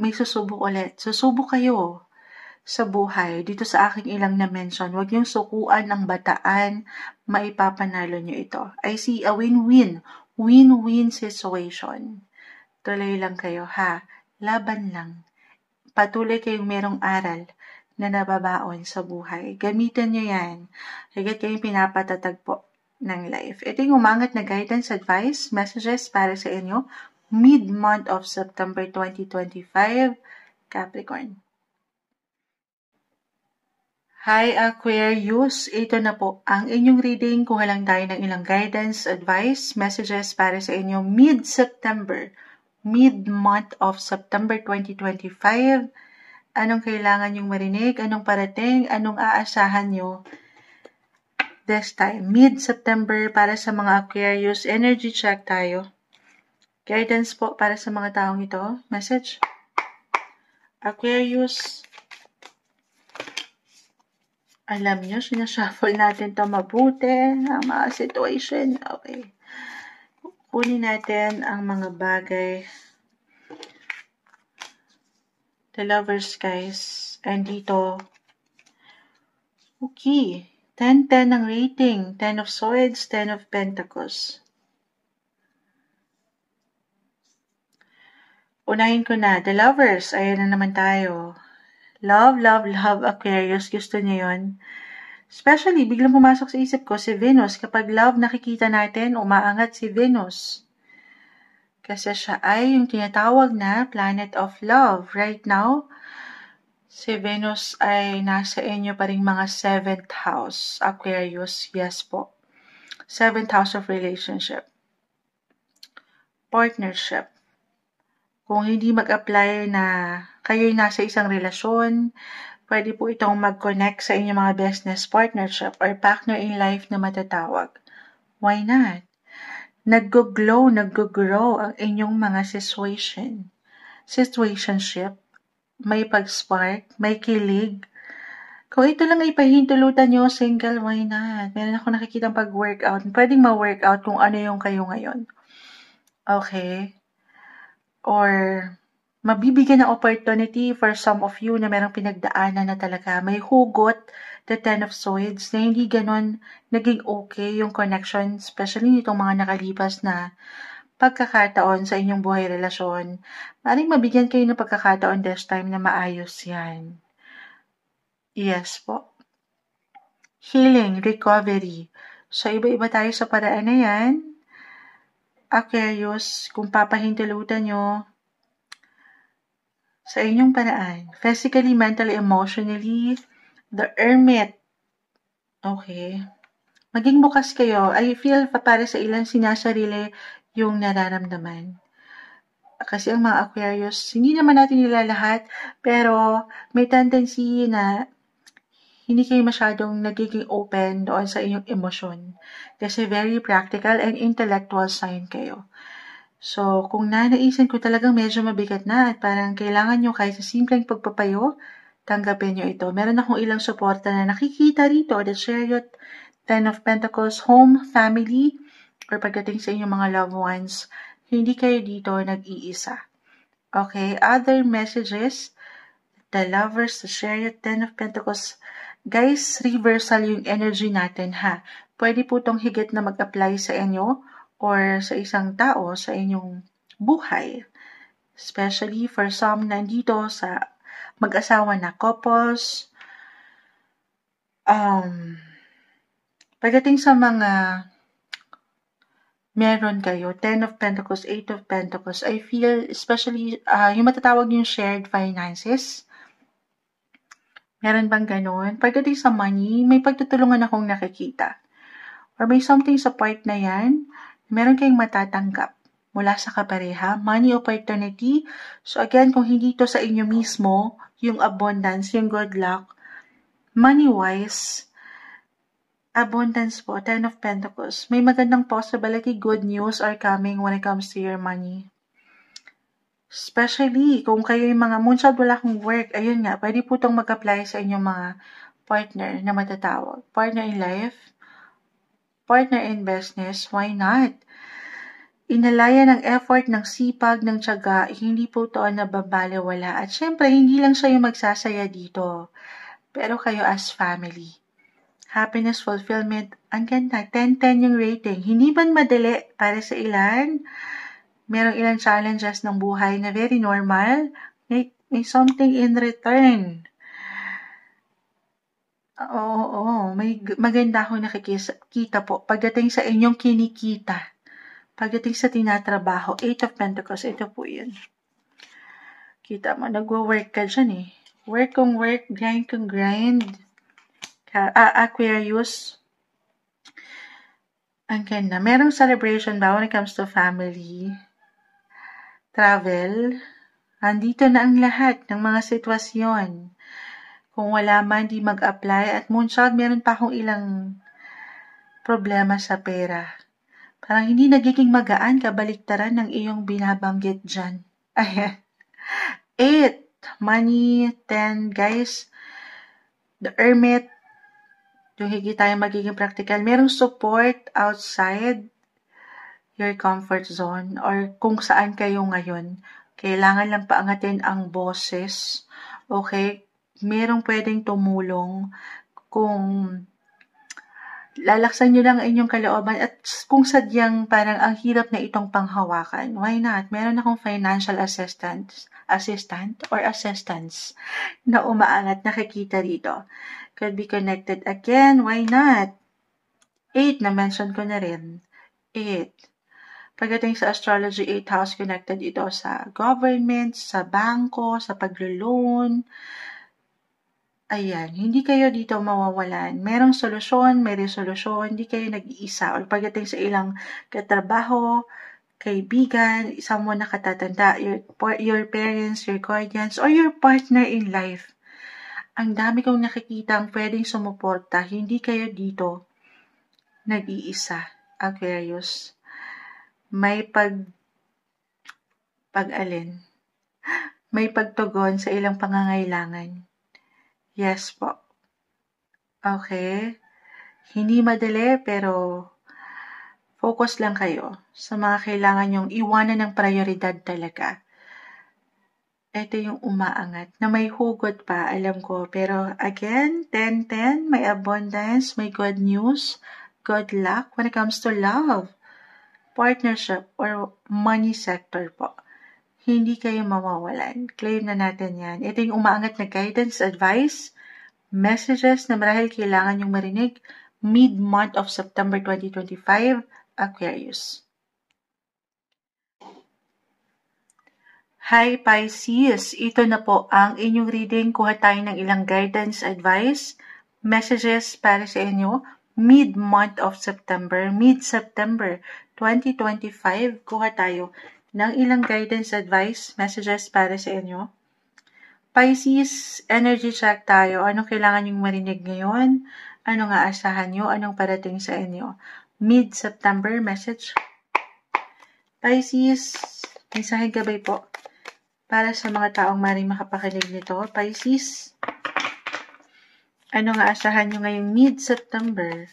may susubok ulit. Susubok kayo sa buhay, dito sa aking ilang na-mention, huwag niyong sukuan ang bataan, maipapanalo niyo ito. I see a win-win situation. Tuloy lang kayo ha, laban lang. Patuloy kayong merong aral na nababaon sa buhay. Gamitin niyo yan. Higit kayong pinapatatag po ng life. Ito yung umangat na guidance, advice, messages para sa inyo, mid-month of September 2025, Capricorn. Hi Aquarius, ito na po ang inyong reading. Kuha lang tayo ng ilang guidance, advice, messages para sa inyo mid-September, mid-month of September 2025. Anong kailangan nyong marinig? Anong parating? Anong aasahan nyo this time? Mid-September para sa mga Aquarius. Energy check tayo. Guidance po para sa mga taong ito. Message. Aquarius. Alam nyo, sinashuffle natin ito mabuti, ang mga situation. Okay. Kunin natin ang mga bagay. The Lovers, guys. And dito, okay. 10-10 ang rating. 10 of Swords, 10 of Pentacles. Unahin ko na. The Lovers. Ayan na naman tayo. Love, love, love, Aquarius. Gusto niyo yun? Especially, biglang pumasok sa isip ko si Venus. Kapag love nakikita natin, umaangat si Venus. Kasi siya ay yung tinatawag na planet of love. Right now, si Venus ay nasa inyo pa rin mga 7th house. Aquarius, yes po. 7th house of relationship. Partnership. Kung hindi mag-apply na kayo'y nasa isang relasyon, pwede po itong mag-connect sa inyong mga business partnership or partner in life na matatawag. Why not? Nag-grow ang inyong mga situationship, may pag-spark, may kilig. Kung ito lang ay pahintulutan nyo, single, why not? Meron ako nakikitang pag-workout. Pwedeng ma-workout kung ano yung kayo ngayon. Okay? Or mabibigyan ng opportunity for some of you na merong pinagdaanan na talaga. May hugot, the 10 of Swords, na hindi ganon naging okay yung connection, especially nitong mga nakalipas na pagkakataon sa inyong buhay relasyon. Maring mabigyan kayo ng pagkakataon this time na maayos yan. Yes po. Healing, recovery. So, iba-iba tayo sa paraan na yan. Aquarius, kung papahintulutan nyo, sa inyong paraan, physically, mentally, emotionally, the Hermit. Okay. Maging bukas kayo. I feel para sa ilang sinasarili yung nararamdaman. Kasi ang mga Aquarius, hindi naman natin nilalahat, pero may tendency na hindi kayo masyadong nagiging open doon sa inyong emosyon. Kasi very practical and intellectual sign kayo. So, kung nanaisin ko talagang medyo mabigat na at parang kailangan nyo kahit sa simpleng pagpapayo, tanggapin nyo ito. Meron akong ilang suporta na nakikita rito, the Chariot, 10 of Pentacles, home, family, or pagdating sa inyong mga loved ones, hindi kayo dito nag-iisa. Okay, other messages, the Lovers, the Chariot, 10 of Pentacles. Guys, reversal yung energy natin ha. Pwede po itong higit na mag-apply sa inyo or sa isang tao sa inyong buhay. Especially for some nandito sa mag-asawa na couples. Pagdating sa mga meron kayo. 10 of Pentacles, 8 of Pentacles. I feel, especially, yung matatawag yung shared finances. Meron bang ganun? Pagdating sa money, may pagtutulungan akong nakikita. Or may something sa part na yan, meron kayong matatanggap mula sa kapareha, money opportunity. So again, kung hindi to sa inyo mismo, yung abundance, yung good luck, money-wise, abundance po, 10 of Pentacles. May magandang possibility, good news are coming when it comes to your money. Especially, kung kayo yung mga moonshot wala kong work, ayun nga, pwede po itong mag-apply sa inyong mga partner na matatawag. Partner in life, partner in business, why not? Inalaya ng effort, ng sipag, ng tiyaga, hindi po ito nababaliwala. At syempre, hindi lang siya yung magsasaya dito, pero kayo as family. Happiness, fulfillment, ang ganda, 10-10 yung rating. Hindi man madali para sa ilan, merong ilang challenges ng buhay na very normal, may something in return. Oo, may maganda akong nakikita po. Pagdating sa inyong kinikita, pagdating sa tinatrabaho, 8 of Pentacles, ito po yun. Kita mo, nagwo-work ka dyan eh. Work kung work, grind kung grind. Aquarius, ang ganda. Merong celebration ba when it comes to family? Travel? Andito na ang lahat ng mga sitwasyon. Kung wala man, di mag-apply. At moonshot, meron pa akong ilang problema sa pera. Parang hindi nagiging magaan kabaliktaran ng iyong binabanggit dyan. Ayan. 8. Money. 10. Guys, the Hermit. Yung higit tayo magiging practical. Merong support outside your comfort zone or kung saan kayo ngayon. Kailangan lang paangatin ang boses. Okay? Merong pwedeng tumulong kung lalaksan nyo lang ang inyong kalooban at kung sadyang parang ang hirap na itong panghawakan. Why not? Meron akong financial assistance na umaangat nakikita dito. Could be connected again. Why not? 8 na mention ko na rin. 8. Pagdating sa astrology, 8 house connected ito sa government, sa bangko, sa paglo-loan. Ayan, hindi kayo dito mawawalan. Merong solusyon, may resolusyon, hindi kayo nag-iisa. O pagdating sa ilang katrabaho, kaibigan, someone na katatanda, your parents, your guardians, or your partner in life. Ang dami kong nakikitang pwedeng sumuporta. Hindi kayo dito nag-iisa, Aquarius. May pag-alin. May pagtugon sa ilang pangangailangan. Yes po. Okay. Hindi madali pero focus lang kayo sa mga kailangan yung iwanan ng prioridad talaga. Ito yung umaangat na may hugot pa, alam ko. Pero again, 10-10, may abundance, may good news, good luck when it comes to love, partnership, or money sector po. Hindi kayo mawawalan. Claim na natin yan. Ito yung umaangat na guidance, advice, messages na marahil kailangan yung marinig mid-month of September 2025, Aquarius. Hi Pisces, ito na po ang inyong reading. Kuha tayo ng ilang guidance, advice, messages para sa inyo mid-month of September, mid-September 2025. Kuha tayo ng ilang guidance, advice, messages para sa inyo. Pisces, energy check tayo. Anong kailangan yung marinig ngayon? Anong aasahan nyo? Anong parating sa inyo? Mid-September message. Pisces, mensaheng gabay po. Para sa mga taong maring makapakinig nito, Pisces, ano nga asahan nyo ngayong mid-September?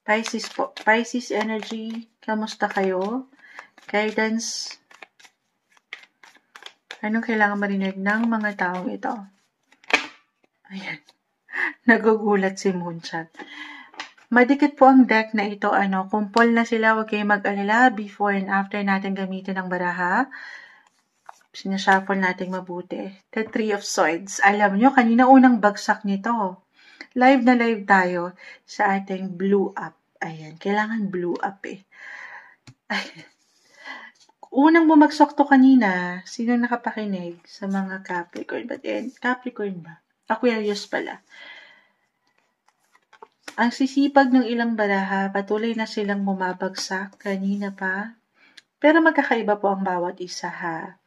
Pisces po. Pisces energy, kamusta kayo? Guidance, anong kailangan marinig ng mga taong ito? Ayan. Nagugulat si Moonshot. Madikit po ang deck na ito. Kumpol na sila. Huwag kayong mag-alala before and after natin gamitin ang baraha. Sinashuffle natin mabuti. The Three of Swords. Alam nyo, kanina unang bagsak nito. Live na live tayo sa ating Blue Up. Ayan, kailangan blue up eh. Ayan. Unang bumagsak to kanina, sino nakapakinig sa mga Capricorn? But Capricorn ba? Aquarius pala. Ang sisipag ng ilang baraha, patuloy na silang bumabagsak kanina pa. Pero magkakaiba po ang bawat isa ha.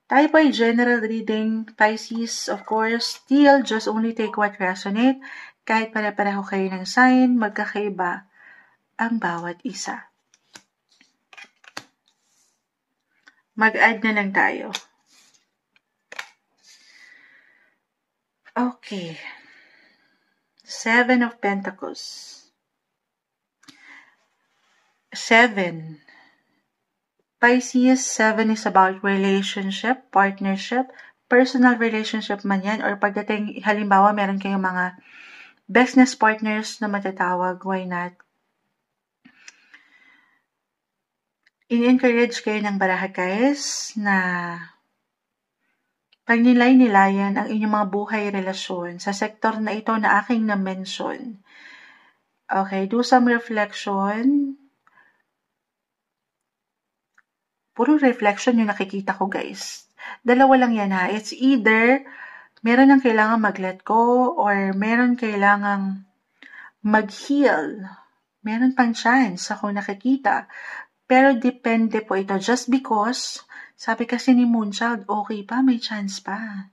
Tayo po ay general reading, Pisces, of course, still just only take what resonate. Kahit pare-pareho kayo ng sign, magkakaiba ang bawat isa. Mag-add na lang tayo. Okay. 7 of Pentacles. 7. Pisces, 7 is about relationship, partnership, personal relationship man yan, or pagdating, halimbawa, meron kayong mga business partners na matatawag, why not? In-encourage kayo ng baraha guys na pagnilay-nilayan ang inyong mga buhay relasyon sa sektor na ito na aking na-mention. Okay, do some reflection. Puro reflection yung nakikita ko guys. Dalawa lang yan ha. It's either meron ang kailangan mag-let go or meron kailangang mag-heal. Meron pang chance ako nakikita. Pero depende po ito. Just because, sabi kasi ni Moonchild, okay pa, may chance pa.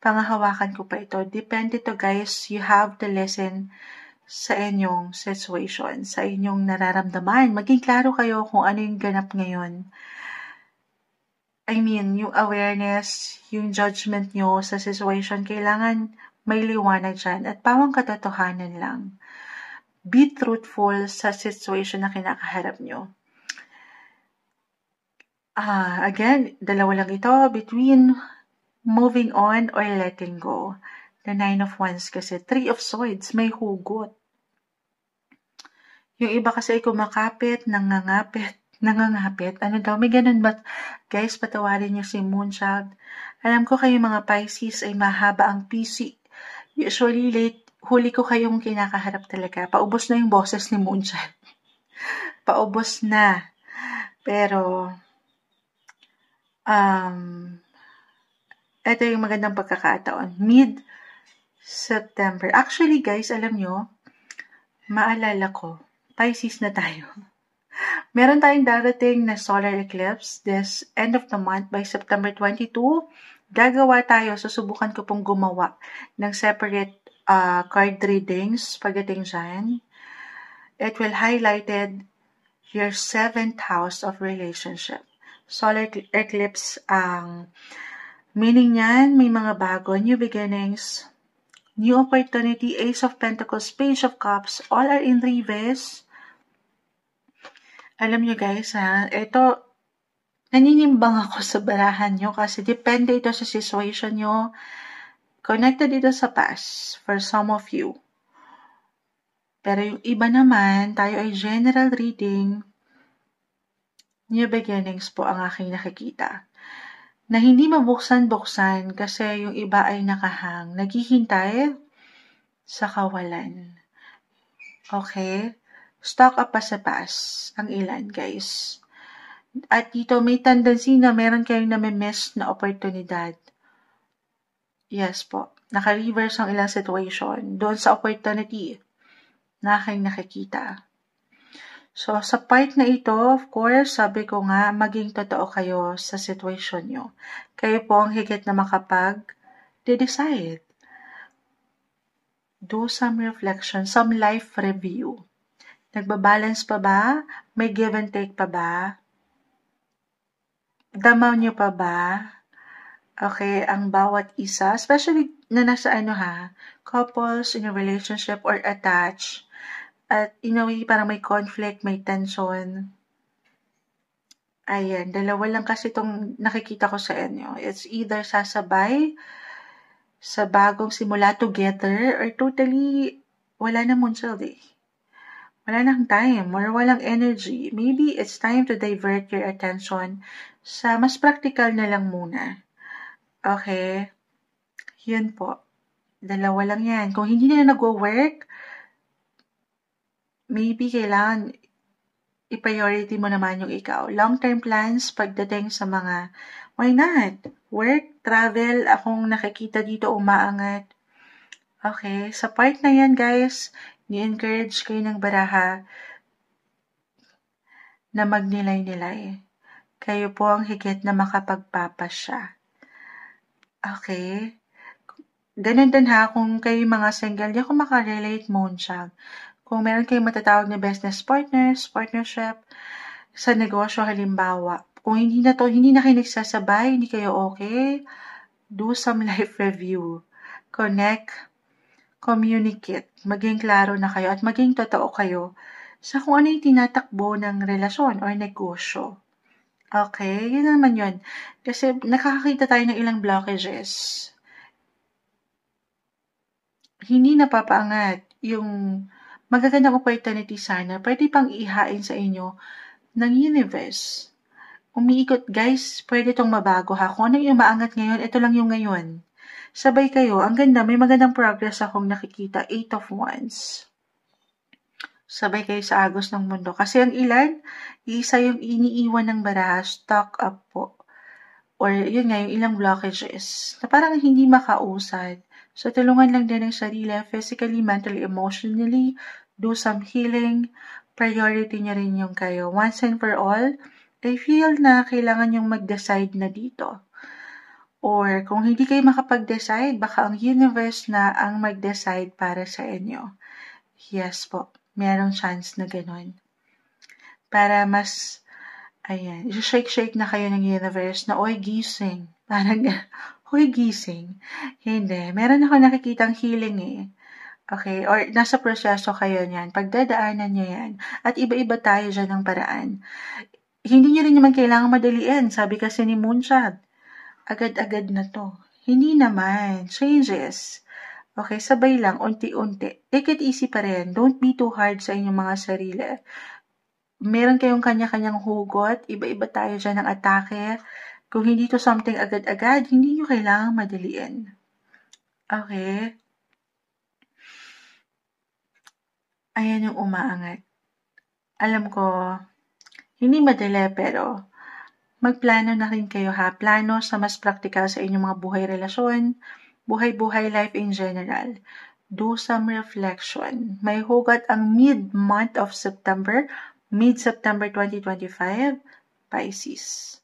Pangahawakan ko pa ito. Depende to guys. You have to listen sa inyong situation, sa inyong nararamdaman. Maging klaro kayo kung ano yung ganap ngayon. I mean, yung awareness, yung judgment nyo sa situation, kailangan may liwanag dyan at pawang katotohanan lang. Be truthful sa situation na kinakaharap nyo. Again, dalawa lang ito, between moving on or letting go. The 9 of Wands kasi, 3 of Swords, may hugot. Yung iba kasi kumakapit, nangangapit. Ano daw, may ganun ba? Guys, patawarin niyo si Moonchild. Alam ko kayo mga Pisces ay mahaba ang PC. Usually late, huli ko kayong kinakaharap talaga. Paubos na yung boses ni Moonchild. Paubos na. Pero, ito yung magandang pagkakataon. Mid-September. Actually, guys, alam nyo, maalala ko, Pisces na tayo. Meron tayong darating na solar eclipse this end of the month by September 22. Gagawa tayo, susubukan ko pong gumawa ng separate card readings pagdating dyan. It will highlighted your 7th house of relationship. Solar eclipse ang meaning niyan, may mga bago, new beginnings, new opportunity, Ace of Pentacles, Page of Cups, all are in reverse. Alam nyo guys ito, naninimbang ako sa barahan nyo kasi depende ito sa situation nyo. Connected ito sa past for some of you. Pero yung iba naman, tayo ay general reading, new beginnings po ang aking nakikita. Na hindi mabuksan-buksan kasi yung iba ay nakahang, naghihintay sa kawalan. Okay? Stock up pa sa past ang ilan, guys. At dito may tendency na meron kayong nami-miss na oportunidad. Yes po. Naka-reverse ang ilang situation doon sa opportunity na aking nakikita. So, sa part na ito, of course, sabi ko nga, maging totoo kayo sa situation nyo. Kayo po ang higit na makapag-decide. Do some reflection, some life review. Nagbabalance pa ba? May give and take pa ba? Damaw nyo pa ba? Okay, ang bawat isa, especially na nasa couples in a relationship or attached, at in a way parang may conflict, may tension. Ayan, dalawa lang kasi itong nakikita ko sa inyo. It's either sasabay sa bagong simula together or totally wala na Moonchild eh. Wala nang time or walang energy. Maybe it's time to divert your attention sa mas practical na lang muna. Okay? Yun po. Dalawa lang yan. Kung hindi na nag-work, maybe kailangan i-priority mo naman yung ikaw. Long-term plans pagdating sa mga, why not? Work, travel, akong nakikita dito umaangat. Okay, sa part na yan guys, ni-encourage kayo ng baraha na magnilay-nilay. Kayo po ang higit na makapagpapasya. Okay? Ganun din ha, kung kayo mga single, di ako makarelate Moonshag. Kung meron kayong matatawag na business partners, partnership, sa negosyo halimbawa, kung hindi na kayo nagsasabay, hindi kayo okay, do some life review. Connect, communicate, maging klaro na kayo at maging totoo kayo sa kung ano yung tinatakbo ng relasyon or negosyo. Okay, yun naman yun. Kasi nakakakita tayo ng ilang blockages. Hindi napapaangat yung magagandang opportunity sana, pwede pang ihain sa inyo ng universe. Umiikot, guys, pwede itong mabago ha. Kung ano yung maangat ngayon, ito lang yung ngayon. Sabay kayo, ang ganda, may magandang progress akong nakikita, 8 of Wands. Sabay kayo sa agos ng mundo. Kasi ang ilan, isa yung iniiwan ng baraha, stock up po. Or yun nga, yung ilang blockages na parang hindi makausad. So, tulungan lang din ang sarili, physically, mentally, emotionally, do some healing, priority niya rin yung kayo. Once and for all, I feel na kailangan yung mag-decide na dito. Or kung hindi kayo makapag-decide, baka ang universe na ang mag-decide para sa inyo. Yes po, merong chance na ganun. Para mas, ayan, shake-shake na kayo ng universe na, oy, gising. Parang, hoy, gising. Hindi. Meron ako nakikitang healing eh. Okay? Or nasa proseso kayo niyan. Pagdadaanan nyo yan. At iba-iba tayo dyan ng paraan. Hindi nyo rin naman kailangan madaliin. Sabi kasi ni Moonshag, agad-agad na to. Hindi naman. Changes. Okay, sabay lang, unti-unti. Take it easy pa rin. Don't be too hard sa inyong mga sarili. Meron kayong kanya-kanyang hugot. Iba-iba tayo dyan ng atake. Kung hindi to something agad-agad, hindi nyo kailangang madaliin. Okay? Ayan yung umaangat. Alam ko, hindi madali pero magplano na rin kayo ha. Plano sa mas practical sa inyong mga buhay relasyon, buhay-buhay life in general. Do some reflection. May hugot ang mid-month of September, mid-September 2025, Pisces.